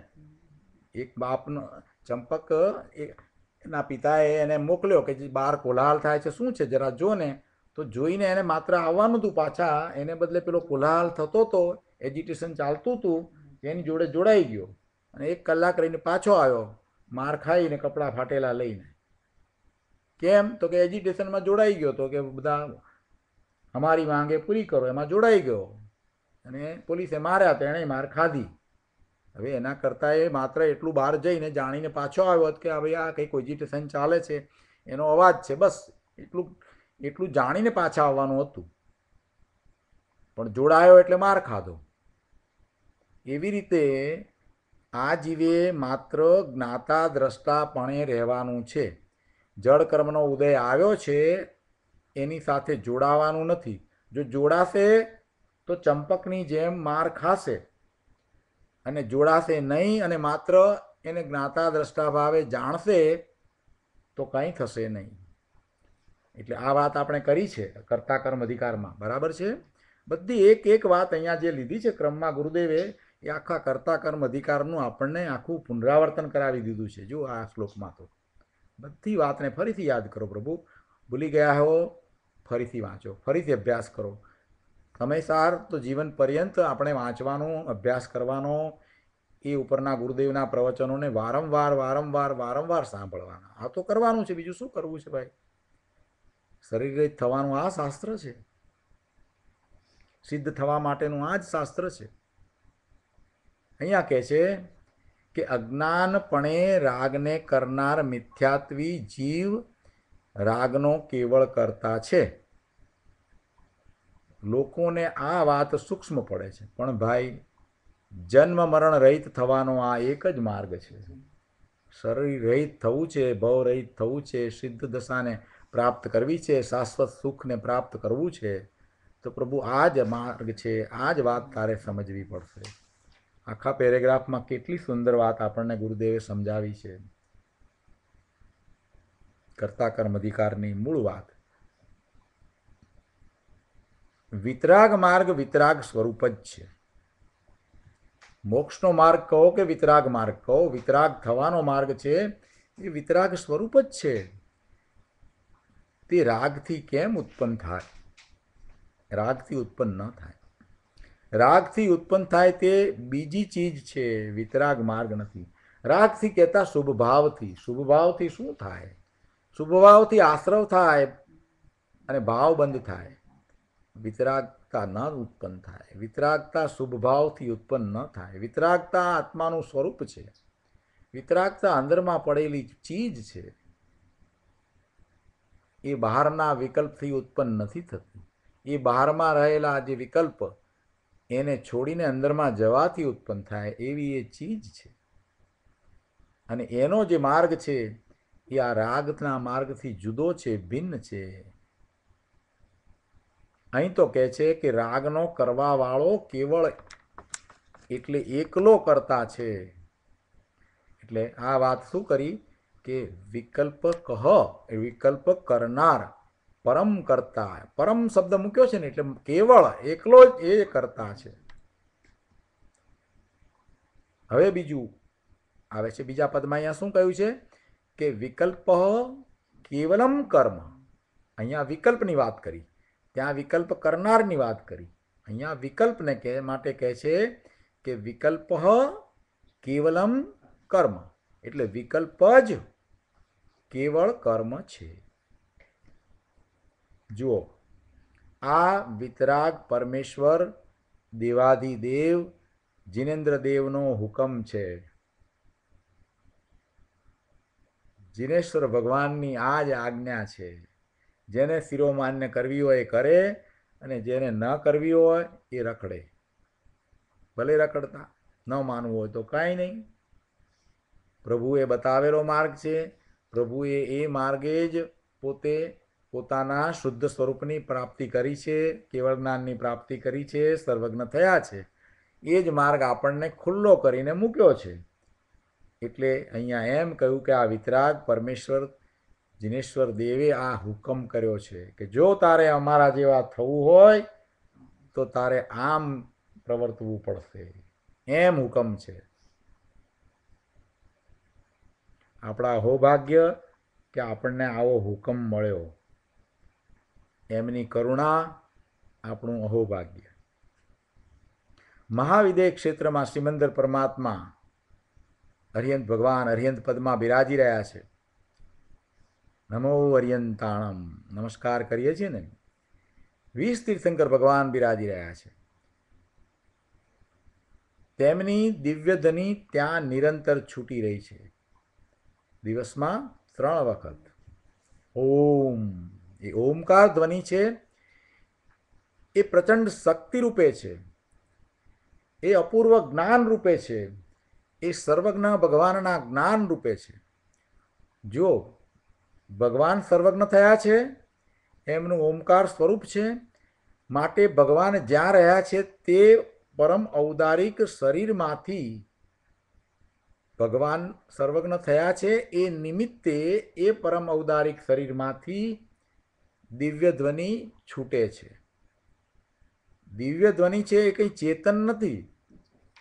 એક બાપનો ચંપક એના પિતાએ એને મોકલ્યો કે જે બહાર કોલાહલ થાય છે, શું છે જરા જો ને. તો જોઈને એને માત્ર આવવાનું હતું પાછા, એને બદલે પેલો કોલાહલ થતો હતો, એજિટેશન ચાલતું હતું, એની જોડે જોડાઈ ગયો અને 1 કલાક રહીને પાછો આવ્યો, માર ખાઈને કપડાં ફાટેલા લઈને. કેમ? તો કે એજિટેશનમાં જોડાઈ ગયો હતો કે બધા અમારી માંગે પૂરી કરો, એમાં જોડાઈ ગયો અને પોલીસે માર્યા તો એણે માર ખાધી. હવે એના કરતાં એ માત્ર એટલું બહાર જઈને જાણીને પાછો આવ્યો કે ભાઈ આ કંઈક એજિટેશન ચાલે છે, એનો અવાજ છે, બસ એટલું જાણીને પાછા આવવાનું હતું, પણ જોડાયો એટલે માર ખાધો. એવી રીતે આ જીવે માત્ર જ્ઞાતા દ્રષ્ટાપણે રહેવાનું છે. જળ કર્મનો ઉદય આવ્યો છે એની સાથે જોડાવાનું નથી. જો જોડાશે તો ચંપકની જેમ માર ખાશે, અને જોડાશે નહીં અને માત્ર એને જ્ઞાતા દ્રષ્ટા ભાવે જાણશે તો કંઈ થશે નહીં. એટલે આ વાત આપણે કરી છે કર્તા કર્મ અધિકારમાં, બરાબર છે. બધી એક વાત અહીંયા જે લીધી છે ક્રમમાં ગુરુદેવે, એ આખા કર્તા કર્મ અધિકારનું આપણને આખું પુનરાવર્તન કરાવી દીધું છે. જો આ શ્લોકમાં તો બધી વાતને ફરીથી યાદ કરો. પ્રભુ ભૂલી ગયા હો, ફરીથી વાંચો, ફરીથી અભ્યાસ કરો. સમયસાર તો જીવન પર્યંત આપણે વાંચવાનો, અભ્યાસ કરવાનો, એ ઉપરના ગુરુદેવના પ્રવચનોને વારંવાર સાંભળવાના. આ તો કરવાનું છે, બીજું શું કરવું છે ભાઈ? શરીર થવાનું આ શાસ્ત્ર છે, સિદ્ધ થવા માટેનું આ જ શાસ્ત્ર છે. અહીંયા કહે છે કે અજ્ઞાનપણે રાગને કરનાર મિથ્યાત્વી જીવ રાગનો કેવળ કરતા છે. લોકોને આ વાત સૂક્ષ્મ પડે છે, પણ ભાઈ જન્મ મરણ રહિત થવાનો આ એક જ માર્ગ છે. શરીર રહિત થવું છે, ભવ રહિત થવું છે, સિદ્ધ દશાને પ્રાપ્ત કરવી છે, શાશ્વત સુખને પ્રાપ્ત કરવું છે, તો પ્રભુ આ જ માર્ગ છે. આ જ વાત તારે સમજવી પડશે. આખા પેરેગ્રાફમાં કેટલી સુંદર વાત આપણને ગુરુદેવે સમજાવી છે. કર્તા કર્મ અધિકારની મૂળ વાત. વિતરાગ માર્ગ વિતરાગ સ્વરૂપ જ છે. મોક્ષનો માર્ગ કહો કે વિતરાગ માર્ગ કહો, વિતરાગ થવાનો માર્ગ છે એ વિતરાગ સ્વરૂપ જ છે. તે રાગથી કેમ ઉત્પન્ન થાય? રાગથી ઉત્પન્ન ન થાય. રાગથી ઉત્પન્ન થાય તે બીજી ચીજ છે, વિતરાગ માર્ગ નથી. રાગથી કહેતા શુભ ભાવથી. શુભ ભાવથી શું થાય? શુભ ભાવથી આશ્રવ થાય અને ભાવ બંધ થાય. વિતરાગતા ન ઉત્પન્ન થાય. વિતરાગતા શુભ ભાવથી ઉત્પન્ન ન થાય. વિતરાગતા આત્માનું સ્વરૂપ છે. વિતરાગતા અંદરમાં પડેલી ચીજ છે. એ બહારના વિકલ્પથી ઉત્પન્ન નથી થતી. એ બહારમાં રહેલા જે વિકલ્પ એને છોડીને અંદરમાં જવાથી ઉત્પન્ન થાય એવી એ ચીજ છે. અને એનો જે માર્ગ છે એ આ રાગના માર્ગથી જુદો છે, ભિન્ન છે. અહીં તો કહે છે કે રાગનો કરવાવાળો કેવળ એટલે એકલો કરતા છે. એટલે આ વાત શું કરી કે વિકલ્પ કહ, એ વિકલ્પ કરનાર પરમ કરતા. પરમ શબ્દ મૂક્યો છે ને એટલે કેવળ એકલો જ એ કરતા છે. હવે બીજું આવે છે, બીજા પદમાં અહીંયા શું કહ્યું છે કે વિકલ્પ કેવલમ કર્મ. અહીંયા વિકલ્પની વાત કરી, ત્યાં વિકલ્પ કરનારની વાત કરી. અહીંયા વિકલ્પને માટે કહે છે કે વિકલ્પ કેવલમ કર્મ, એટલે વિકલ્પ જ કેવળ કર્મ છે. જુઓ, આ વિતરાગ પરમેશ્વર દેવાધિદેવ જિનેન્દ્રદેવનો હુકમ છે. જિનેશ્વર ભગવાનની આ જ આજ્ઞા છે. જેને શિરોમાન્ય કરવી હોય એ કરે, અને જેને ન કરવી હોય એ રખડે. ભલે રખડતા, ન માનવું હોય તો કાંઈ નહીં. પ્રભુએ બતાવેલો માર્ગ છે. પ્રભુએ એ માર્ગે જ પોતે પોતાના શુદ્ધ સ્વરૂપની પ્રાપ્તિ કરી છે, કેવળ જ્ઞાનની પ્રાપ્તિ કરી છે, સર્વજ્ઞ થયા છે. એ જ માર્ગ આપણને ખુલ્લો કરીને મૂક્યો છે. એટલે અહીંયા એમ કહ્યું કે આ વિતરાગ પરમેશ્વર જિનેશ્વર દેવે આ હુકમ કર્યો છે કે જો તારે અમારા જેવા થવું હોય તો તારે આમ પ્રવર્તવું પડશે. એમ હુકમ છે. આપણા અહોભાગ્ય કે આપણને આવો હુકમ મળ્યો. એમની કરુણા આપણું અહોભાગ્ય. મહાવિદેહ ક્ષેત્રમાં શ્રીમંદર પરમાત્મા અરિયંત ભગવાન અરિયંત પદમાં બિરાજી રહ્યા છે. નમો અરિયંતાણમ, નમસ્કાર કરીએ છીએ ને. 20 તીર્થંકર ભગવાન બિરાજી રહ્યા છે. તેમની દિવ્ય ધ્વનિ ત્યાં નિરંતર છૂટી રહી છે. દિવસમાં 3 વખત ઓમ, એ ઓમકાર ધ્વનિ છે એ પ્રચંડ શક્તિ રૂપે છે, એ અપૂર્વ જ્ઞાન રૂપે છે, એ સર્વજ્ઞ ભગવાનના જ્ઞાન રૂપે છે. જો ભગવાન સર્વજ્ઞ થયા છે, એમનું ઓમકાર સ્વરૂપ છે, માટે ભગવાન જ્યાં રહ્યા છે તે પરમ ઔદારિક શરીરમાંથી ભગવાન સર્વજ્ઞ થયા છે એ નિમિત્તે એ પરમ ઔદારિક શરીરમાંથી દિવ્ય ધ્વનિ છૂટે છે. દિવ્ય ધ્વનિ છે એ કંઈ ચેતન નથી.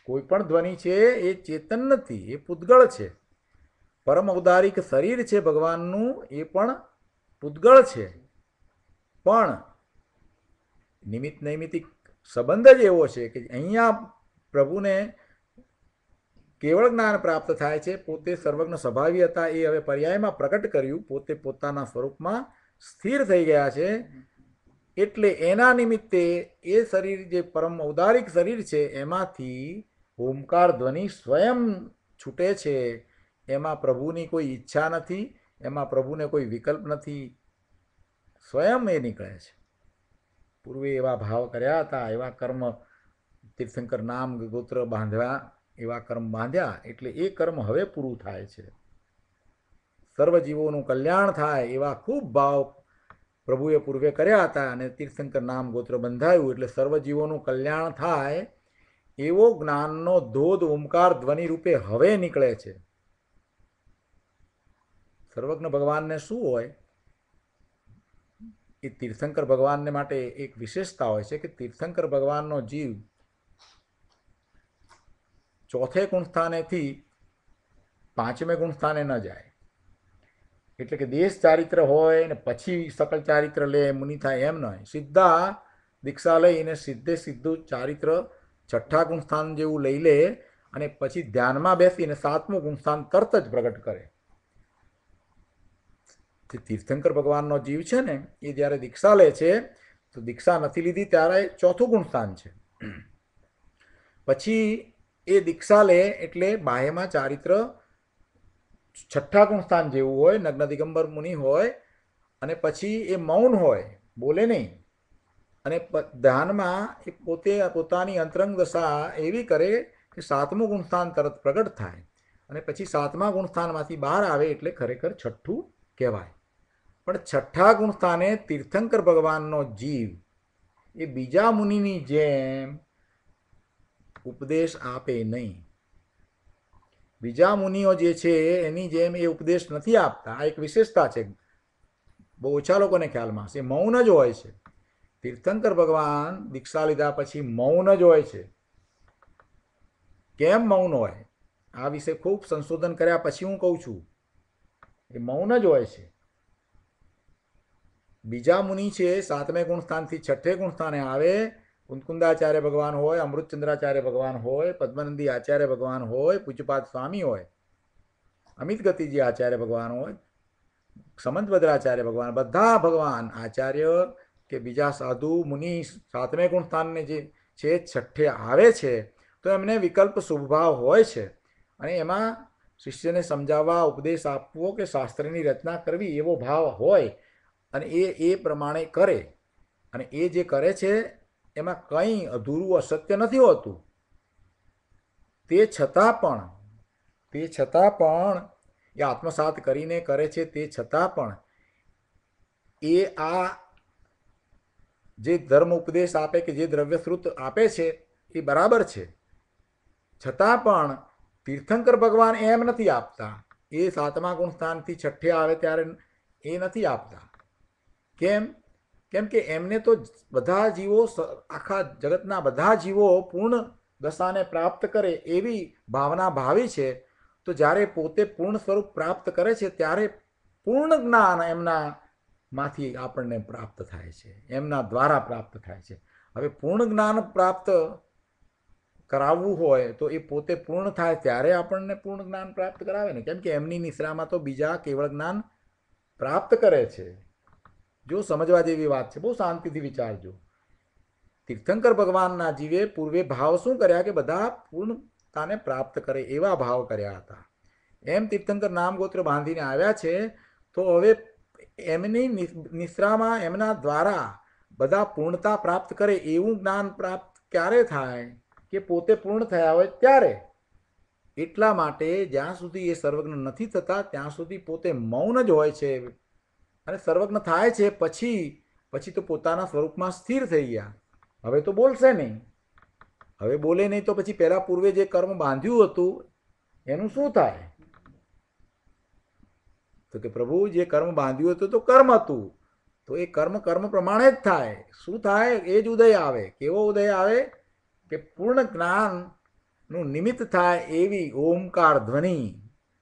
કોઈ પણ ધ્વનિ છે એ ચેતન નથી, એ પૂતગળ છે. પરમ ઔદારિક શરીર છે ભગવાનનું, એ પણ પૂતગળ છે. પણ નિમિત્ત નૈમિતિક સંબંધ જ એવો છે કે અહીંયા પ્રભુને કેવળ જ્ઞાન પ્રાપ્ત થાય છે. પોતે સર્વજ્ઞ સ્વભાવી હતા એ હવે પર્યાયમાં પ્રકટ કર્યું, પોતે પોતાના સ્વરૂપમાં સ્થિર થઈ ગયા છે. એટલે એના નિમિત્તે એ શરીર જે પરમ ઔદારિક શરીર છે એમાંથી ઓમકાર ધ્વનિ સ્વયં છૂટે છે. એમાં પ્રભુની કોઈ ઈચ્છા નથી, એમાં પ્રભુને કોઈ વિકલ્પ નથી, સ્વયં એ નીકળે છે. પૂર્વે એવા ભાવ કર્યા હતા, એવા કર્મ તીર્થંકર નામ ગોત્ર બાંધવા, એવા કર્મ બાંધ્યા એટલે એ કર્મ હવે પૂરું થાય છે. સર્વ જીવોનું કલ્યાણ થાય એવા ખૂબ ભાવ પ્રભુએ પૂર્વે કર્યા હતા અને તીર્થંકર નામ ગોત્ર બંધાયું એટલે સર્વ જીવોનું કલ્યાણ થાય એવો જ્ઞાનનો ધોધ ઓમકાર ધ્વનિ રૂપે હવે નીકળે છે. સર્વજ્ઞ ભગવાનને શું હોય? એ તીર્થંકર ભગવાનને માટે એક વિશેષતા હોય છે કે તીર્થંકર ભગવાનનો જીવ ચોથે ગુણસ્થાનેથી 5મે ગુણસ્થાને ન જાય. એટલે કે દેશ ચારિત્ર હોય ને પછી સકલ ચારિત્ર લે મુનિ થાય એમ ન હોય. સીધા દીક્ષા લઈને સીધું ચારિત્ર 6ઠ્ઠા ગુણસ્થાન જેવું લઈ લે અને પછી ધ્યાનમાં બેસીને 7મું ગુણસ્થાન તરત જ પ્રગટ કરે. જે તીર્થંકર ભગવાનનો જીવ છે ને એ જ્યારે દીક્ષા લે છે તો દીક્ષા નથી લીધી ત્યારે 4થું ગુણસ્થાન છે. પછી એ દીક્ષા લે એટલે બાહ્યમાં ચારિત્ર 6ઠ્ઠા ગુણસ્થાન જેવું હોય, નગ્ન દિગંબર મુનિ હોય અને પછી એ મૌન હોય, બોલે નહીં. અને ધ્યાનમાં એ પોતે પોતાની અંતરંગ દશા એવી કરે કે 7મું ગુણસ્થાન તરત પ્રગટ થાય અને પછી 7મા ગુણસ્થાનમાંથી બહાર આવે એટલે ખરેખર 6ઠ્ઠું કહેવાય. પણ 6ઠ્ઠા ગુણસ્થાને તીર્થંકર ભગવાનનો જીવ એ બીજા મુનિની જેમ ઉપદેશ આપે નહીં. બીજા મુનિઓ જે છે એની જેમ એ ઉપદેશ નથી આપતા. આ એક વિશેષતા છે, બહુ ઓછા લોકોને ખ્યાલમાં હશે. મૌન જ હોય છે. તીર્થંકર ભગવાન દીક્ષા લીધા પછી મૌન જ હોય છે. કેમ મૌન હોય? આ વિશે ખૂબ સંશોધન કર્યા પછી હું કહું છું. એ મૌન જ હોય છે. બીજા મુનિ છે 7મે ગુણસ્થાનથી 6ઠ્ઠે ગુણસ્થાને આવે, કુંદકુંદાચાર્ય ભગવાન હોય, અમૃતચંદ્રાચાર્ય ભગવાન હોય, પદ્મનંદી આચાર્ય ભગવાન હોય, પૂજ્યપાદ સ્વામી હોય, અમિત ગતિજી આચાર્ય ભગવાન હોય, સમંત ભદ્રાચાર્ય ભગવાન, બધા ભગવાન આચાર્ય કે બીજા સાધુ મુનિ 7મે ગુણસ્થાનને જે છે 6ઠ્ઠે આવે છે તો એમને વિકલ્પ શુભભાવ હોય છે અને એમાં શિષ્યને સમજાવવા, ઉપદેશ આપવો કે શાસ્ત્રની રચના કરવી એવો ભાવ હોય અને એ પ્રમાણે કરે. અને એ જે કરે છે એમાં કંઈ અધૂરું અસત્ય નથી હોતું. તે છતાં પણ એ આત્મસાત કરીને કરે છે. તે છતાં પણ એ આ જે ધર્મ ઉપદેશ આપે કે જે દ્રવ્યશ્રુત આપે છે એ બરાબર છે. છતાં પણ તીર્થંકર ભગવાન એમ નથી આપતા. એ 7મા ગુણસ્થાનથી 6ઠ્ઠે આવે ત્યારે એ નથી આપતા. કેમ? કેમ કે એમને તો બધા જીવો, આખા જગતના બધા જીવો પૂર્ણ દશાને પ્રાપ્ત કરે એવી ભાવના ભાવી છે. તો જ્યારે પોતે પૂર્ણ સ્વરૂપ પ્રાપ્ત કરે છે ત્યારે પૂર્ણ જ્ઞાન એમનામાંથી આપણને પ્રાપ્ત થાય છે, એમના દ્વારા પ્રાપ્ત થાય છે. હવે પૂર્ણ જ્ઞાન પ્રાપ્ત કરાવવું હોય તો એ પોતે પૂર્ણ થાય ત્યારે આપણને પૂર્ણ જ્ઞાન પ્રાપ્ત કરાવે ને. કેમ કે એમની નિશ્રામાં તો બીજા કેવળ જ્ઞાન પ્રાપ્ત કરે છે. જો સમજવા જેવી વાત છે, બહુ શાંતિથી વિચારજો. તીર્થંકર ભગવાનના જીવે પૂર્વે ભાવ શું કર્યા કે બધા પૂર્ણતાને પ્રાપ્ત કરે એવા ભાવ કર્યા હતા. એમ તીર્થંકર નામ ગોત્ર બાંધીને આવ્યા છે. તો હવે એમની નિશ્રામાં એમના દ્વારા બધા પૂર્ણતા પ્રાપ્ત કરે એવું જ્ઞાન પ્રાપ્ત ક્યારે થાય કે પોતે પૂર્ણ થયા હોય ત્યારે. એટલા માટે જ્યાં સુધી એ સર્વજ્ઞ નથી થતા ત્યાં સુધી પોતે મૌન જ હોય છે, અને સર્વજ્ઞ થાય છે પછી તો પોતાના સ્વરૂપમાં સ્થિર થઈ ગયા. હવે તો બોલશે નહીં. હવે બોલે નહીં તો પછી પહેલા પૂર્વે જે કર્મ બાંધ્યું હતું એનું શું થાય? તો કે પ્રભુ જે કર્મ બાંધ્યું હતું તો કર્મ હતું, તો એ કર્મ કર્મ પ્રમાણે જ થાય. શું થાય? એ જ ઉદય આવે. કેવો ઉદય આવે કે પૂર્ણ જ્ઞાનનું નિમિત્ત થાય એવી ઓમકાર ધ્વનિ,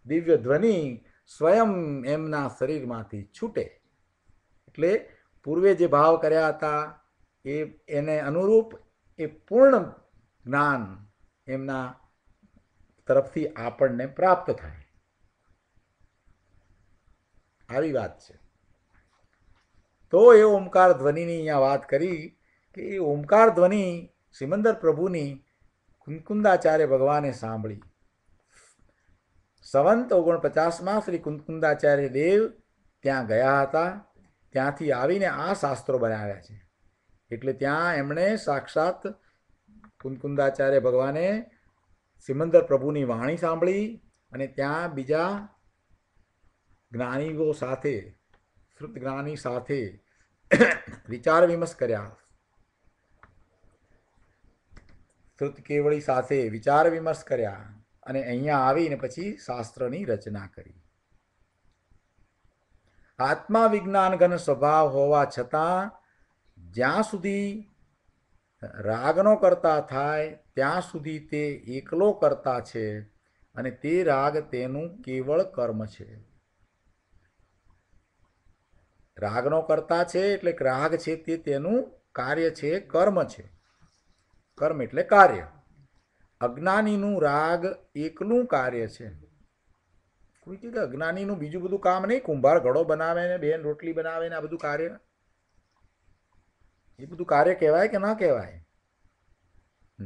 દિવ્ય ધ્વનિ સ્વયં એમના શરીરમાંથી છૂટે. એટલે પૂર્વે જે ભાવ કર્યા હતા એને અનુરૂપ એ પૂર્ણ જ્ઞાન એમના તરફથી આપણને પ્રાપ્ત થાય. આવી વાત છે. તો એ ઓમકાર ધ્વનિની અહીંયા વાત કરી કે એ ઓમકાર ધ્વનિ સિમંદર પ્રભુની કુંદકુંદાચાર્ય ભગવાને સાંભળી. સંવંત 49માં શ્રી કુંદકુંદાચાર્ય દેવ ત્યાં ગયા હતા. ત્યાંથી આવીને આ શાસ્ત્રો બનાવ્યા છે. એટલે ત્યાં એમણે સાક્ષાત કુંદકુંદાચાર્ય ભગવાને સિમંદર પ્રભુની વાણી સાંભળી અને ત્યાં બીજા જ્ઞાનીઓ સાથે, શ્રુત જ્ઞાની સાથે વિચાર વિમર્શ કર્યા. શ્રુત કેવળી સાથે વિચાર વિમર્શ કર્યા અને અહીંયા આવીને પછી શાસ્ત્રની રચના કરી. આત્મા વિજ્ઞાન ઘન સ્વભાવ હોવા છતાં જ્યાં સુધી રાગનો કરતા થાય ત્યાં સુધી તે એકલો કરતા છે અને તે રાગ તેનું કેવળ કર્મ છે. રાગનો કરતા છે એટલે રાગ છે તે તેનું કાર્ય છે, કર્મ છે. કર્મ એટલે કાર્ય. અજ્ઞાનીનું રાગ એકલું કાર્ય છે. કોઈ કે અજ્ઞાનીનું બીજું બધું કામ નહીં, કુંભાર ઘડો બનાવે ને બેન રોટલી બનાવે ને આ બધું કાર્ય, એ બધું કાર્ય કહેવાય કે ના કહેવાય?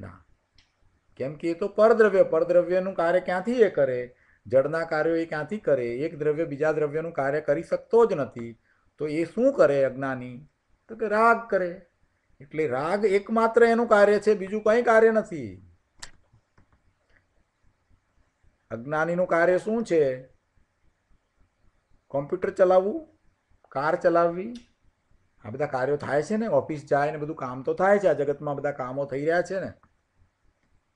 ના. કેમ કે એ તો પરદ્રવ્ય, પરદ્રવ્યનું કાર્ય ક્યાંથી એ કરે? જળના કાર્યો એ ક્યાંથી કરે? એક દ્રવ્ય બીજા દ્રવ્યનું કાર્ય કરી શકતો જ નથી. તો એ શું કરે અજ્ઞાની? તો કે રાગ કરે. એટલે રાગ એકમાત્ર એનું કાર્ય છે, બીજું કંઈ કાર્ય નથી. અજ્ઞાનીનું કાર્ય શું છે? કોમ્પ્યુટર ચલાવવું, કાર ચલાવવી, આ બધા કાર્યો થાય છે ને. ઓફિસ જાય ને બધું કામ તો થાય છે. આ જગતમાં બધા કામો થઈ રહ્યા છે ને.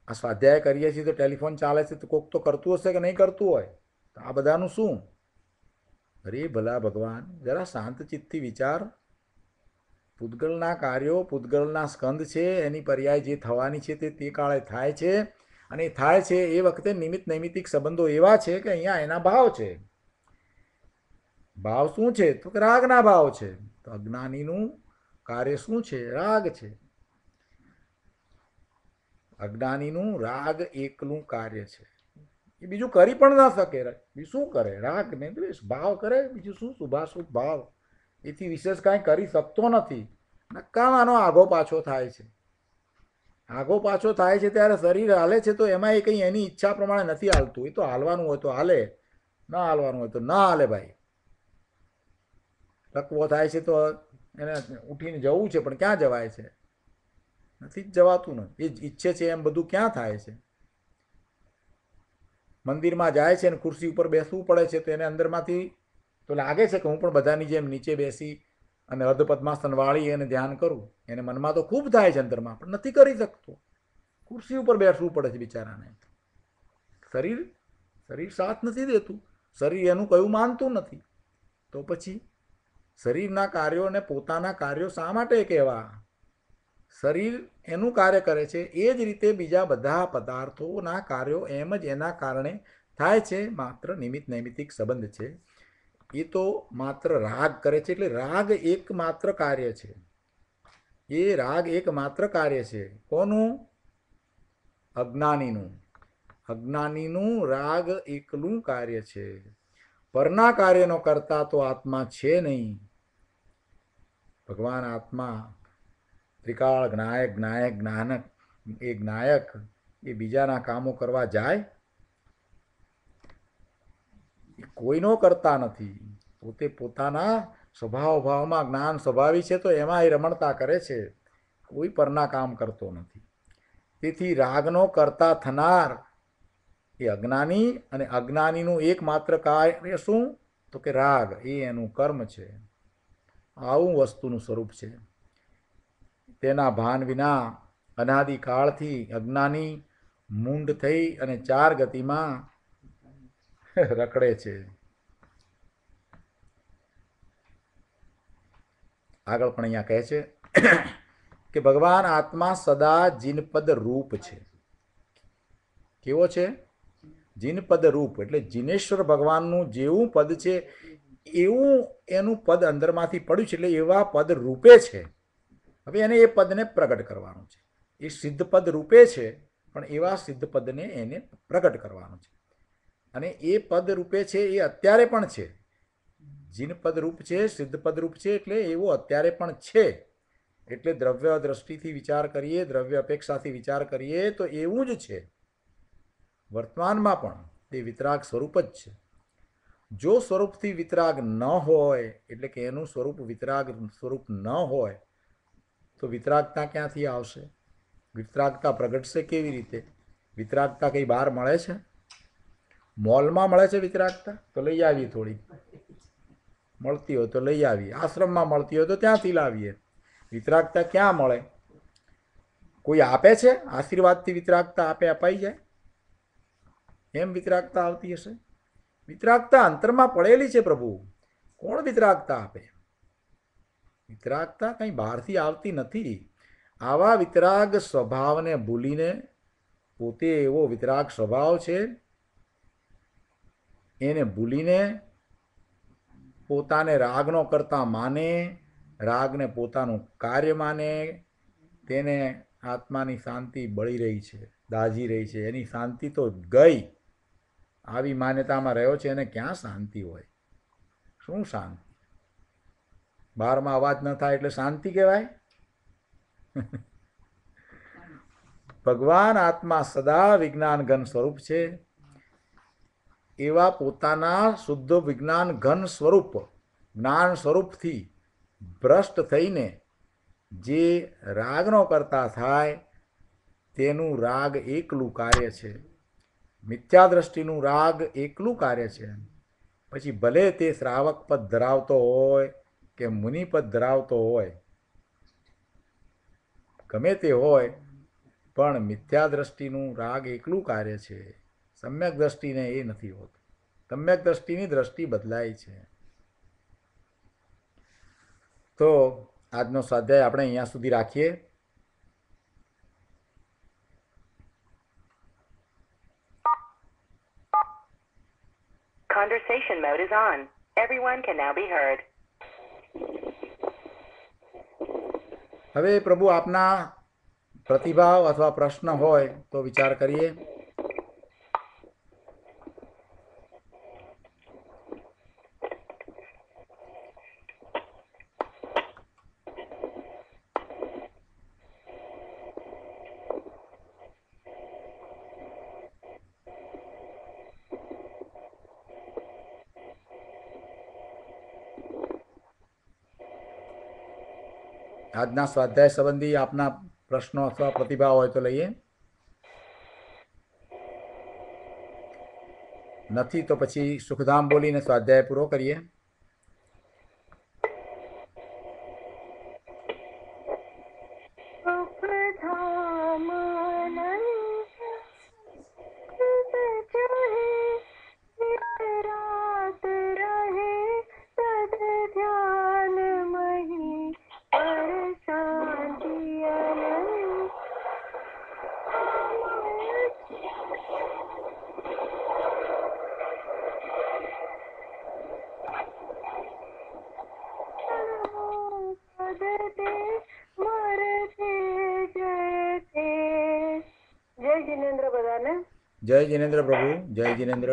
આ સ્વાધ્યાય કરીએ છીએ તો ટેલિફોન ચાલે છે, તો કોક તો કરતું હશે કે નહીં કરતું હોય? તો આ બધાનું શું? અરે ભલા ભગવાન, જરા શાંત ચિત્તથી વિચાર. પૂતગલના કાર્યો, પૂતગલના સ્કંદ છે, એની પર્યાય જે થવાની છે તે કાળે થાય છે. અને એ થાય છે એ વખતે નિમિત્ત નૈમિતિક સંબંધો એવા છે કે અહીંયા એના ભાવ છે. ભાવ શું છે? તો રાગના ભાવ છે. તો અજ્ઞાનીનું કાર્ય શું છે? રાગ છે. અજ્ઞાનીનું રાગ એકલું કાર્ય છે. એ બીજું કરી પણ ના શકે. બીજું શું કરે? રાગ ને દ્વેષ ભાવ કરે. બીજું શું? શુભાશુભ ભાવ. એથી વિશેષ કાંઈ કરી શકતો નથી. નકામાનો આગો પાછો થાય છે. આગો પાછો થાય છે ત્યારે શરીર હાલે છે તો એમાં એ કંઈ એની ઈચ્છા પ્રમાણે નથી હાલતું. એ તો હાલવાનું હોય તો હાલે, ના હાલવાનું હોય તો ના હાલે. ભાઈ લકવો થાય છે તો એને ઉઠીને જવું છે, પણ ક્યાં જવાય છે? નથી જ જવાતું ને. એ જ ઈચ્છે છે એમ બધું ક્યાં થાય છે? મંદિરમાં જાય છે ને ખુરશી ઉપર બેસવું પડે છે તો એને અંદરમાંથી તો લાગે છે કે હું પણ બધાની જેમ નીચે બેસી અને અર્ધપદ્માસન વાળી એને ધ્યાન કરું. એને મનમાં તો ખૂબ થાય છે અંદરમાં, પણ નથી કરી શકતો. ખુરશી ઉપર બેસવું પડે છે બિચારાને. શરીર સાથ નથી દેતું. શરીર એનું કયું માનતું નથી. તો પછી શરીરના કાર્યોને પોતાના કાર્યો શા માટે કહેવા? શરીર એનું કાર્ય કરે છે એ જ રીતે બીજા બધા પદાર્થોના કાર્યો એમ જ એના કારણે થાય છે. માત્ર નિમિત્ત નૈમિતિક સંબંધ છે. એ તો માત્ર રાગ કરે છે. એટલે રાગ એકમાત્ર કાર્ય છે. એ રાગ એકમાત્ર કાર્ય છે. કોનું? અજ્ઞાનીનું. અજ્ઞાનીનું રાગ એકલું કાર્ય છે. પરના કાર્યનો કરતા તો આત્મા છે નહીં. ભગવાન આત્મા ત્રિકાળ જ્ઞાયક જ્ઞાયક જ્ઞાનક એ જ્ઞાયક એ બીજાના કામો કરવા જાય? એ કોઈનો કરતા નથી, પોતે પોતાના સ્વભાવ ભાવમાં જ્ઞાન સ્વભાવી છે તો એમાં એ રમણતા કરે છે, કોઈ પરના કામ કરતો નથી. તેથી રાગનો કરતા થનાર એ અજ્ઞાની, અને અજ્ઞાનીનું એકમાત્ર કાર્ય શું? તો કે રાગ, એ એનું કર્મ છે. આવું વસ્તુનું સ્વરૂપ છે. તેના ભાન વિના અનાદિકાળથી અજ્ઞાની મૂંડ થઈ અને 4 ગતિમાં રખડે છે. આગળ પણ અહીંયા કહે છે કે ભગવાન આત્મા સદા જીનપદ રૂપ છે. કેવો છે? જીનપદ રૂપ, એટલે જીનેશ્વર ભગવાનનું જેવું પદ છે એવું એનું પદ અંદરમાંથી પડ્યું છે, એટલે એવા પદ રૂપે છે. હવે એને એ પદને પ્રગટ કરવાનું છે. એ સિદ્ધ પદ રૂપે છે, પણ એવા સિદ્ધ પદને એને પ્રગટ કરવાનું છે. અને એ પદ રૂપે છે એ અત્યારે પણ છે. જીનપદ રૂપ છે, સિદ્ધ પદ રૂપ છે, એટલે એવો અત્યારે પણ છે. એટલે દ્રવ્ય દ્રષ્ટિથી વિચાર કરીએ, દ્રવ્ય અપેક્ષાથી વિચાર કરીએ તો એવું જ છે. વર્તમાનમાં પણ તે વિતરાગ સ્વરૂપ જ છે. જો સ્વરૂપથી વિતરાગ ન હોય, એટલે કે એનું સ્વરૂપ વિતરાગ સ્વરૂપ ન હોય, તો વિતરાગતા ક્યાંથી આવશે? વિતરાગતા પ્રગટશે કેવી રીતે? વિતરાગતા કંઈ બહાર મળે છે? મોલમાં મળે છે વિતરાગતા? તો લઈ આવીએ. થોડી મળતી હોય તો લઈ આવીએ. આશ્રમમાં મળતી હોય તો ત્યાંથી લાવીએ. વિતરાગતા ક્યાં મળે? કોઈ આપે છે? આશીર્વાદથી વિતરાગતા અપાઈ જાય એમ વિતરાગતા આવતી હશે? વિતરાગતા અંતરમાં પડેલી છે પ્રભુ. કોણ વિતરાગતા આપે? વિતરાગતા કંઈ બહારથી આવતી નથી. આવા વિતરાગ સ્વભાવને ભૂલીને, પોતે એવો વિતરાગ સ્વભાવ છે એને ભૂલીને પોતાને રાગનો કરતા માને, રાગને પોતાનું કાર્ય માને, તેને આત્માની શાંતિ બળી રહી છે, દાઝી રહી છે. એની શાંતિ તો ગઈ. આવી માન્યતામાં રહ્યો છે, એને ક્યાં શાંતિ હોય? શું શાંતિ? બહારમાં અવાજ ન થાય એટલે શાંતિ કહેવાય? ભગવાન આત્મા સદા વિજ્ઞાન ઘન સ્વરૂપ છે. એવા પોતાના શુદ્ધ વિજ્ઞાન ઘન સ્વરૂપ, જ્ઞાન સ્વરૂપથી ભ્રષ્ટ થઈને જે રાગનો કરતા થાય, તેનું રાગ એકલું કાર્ય છે. મિથ્યા દ્રષ્ટિનું રાગ એકલું કાર્ય છે. પછી ભલે તે શ્રાવક પદ ધરાવતો હોય કે મુનિપદ ધરાવતો હોય, ગમે તે હોય, પણ મિથ્યા દ્રષ્ટિનું રાગ એકલું કાર્ય છે. સમ્યક દ્રષ્ટિને એ નથી હોતું. સમ્યક દ્રષ્ટિની દ્રષ્ટિ બદલાય છે. તો આજનો સ્વાધ્યાય આપણે અહીંયા સુધી રાખીએ. Conversation mode is on. Everyone can now be heard. હવે પ્રભુ આપના પ્રતિભાવ અથવા પ્રશ્ન હોય તો વિચાર કરીએ. આજના સ્વાધ્યાય સંબંધી આપના પ્રશ્નો અથવા પ્રતિભાવ હોય તો લઈએ. નથી તો પછી સુખધામ બોલીને સ્વાધ્યાય પૂરો કરીએ. જય જિનેન્દ્ર પ્રભુ, જય જિનેન્દ્ર.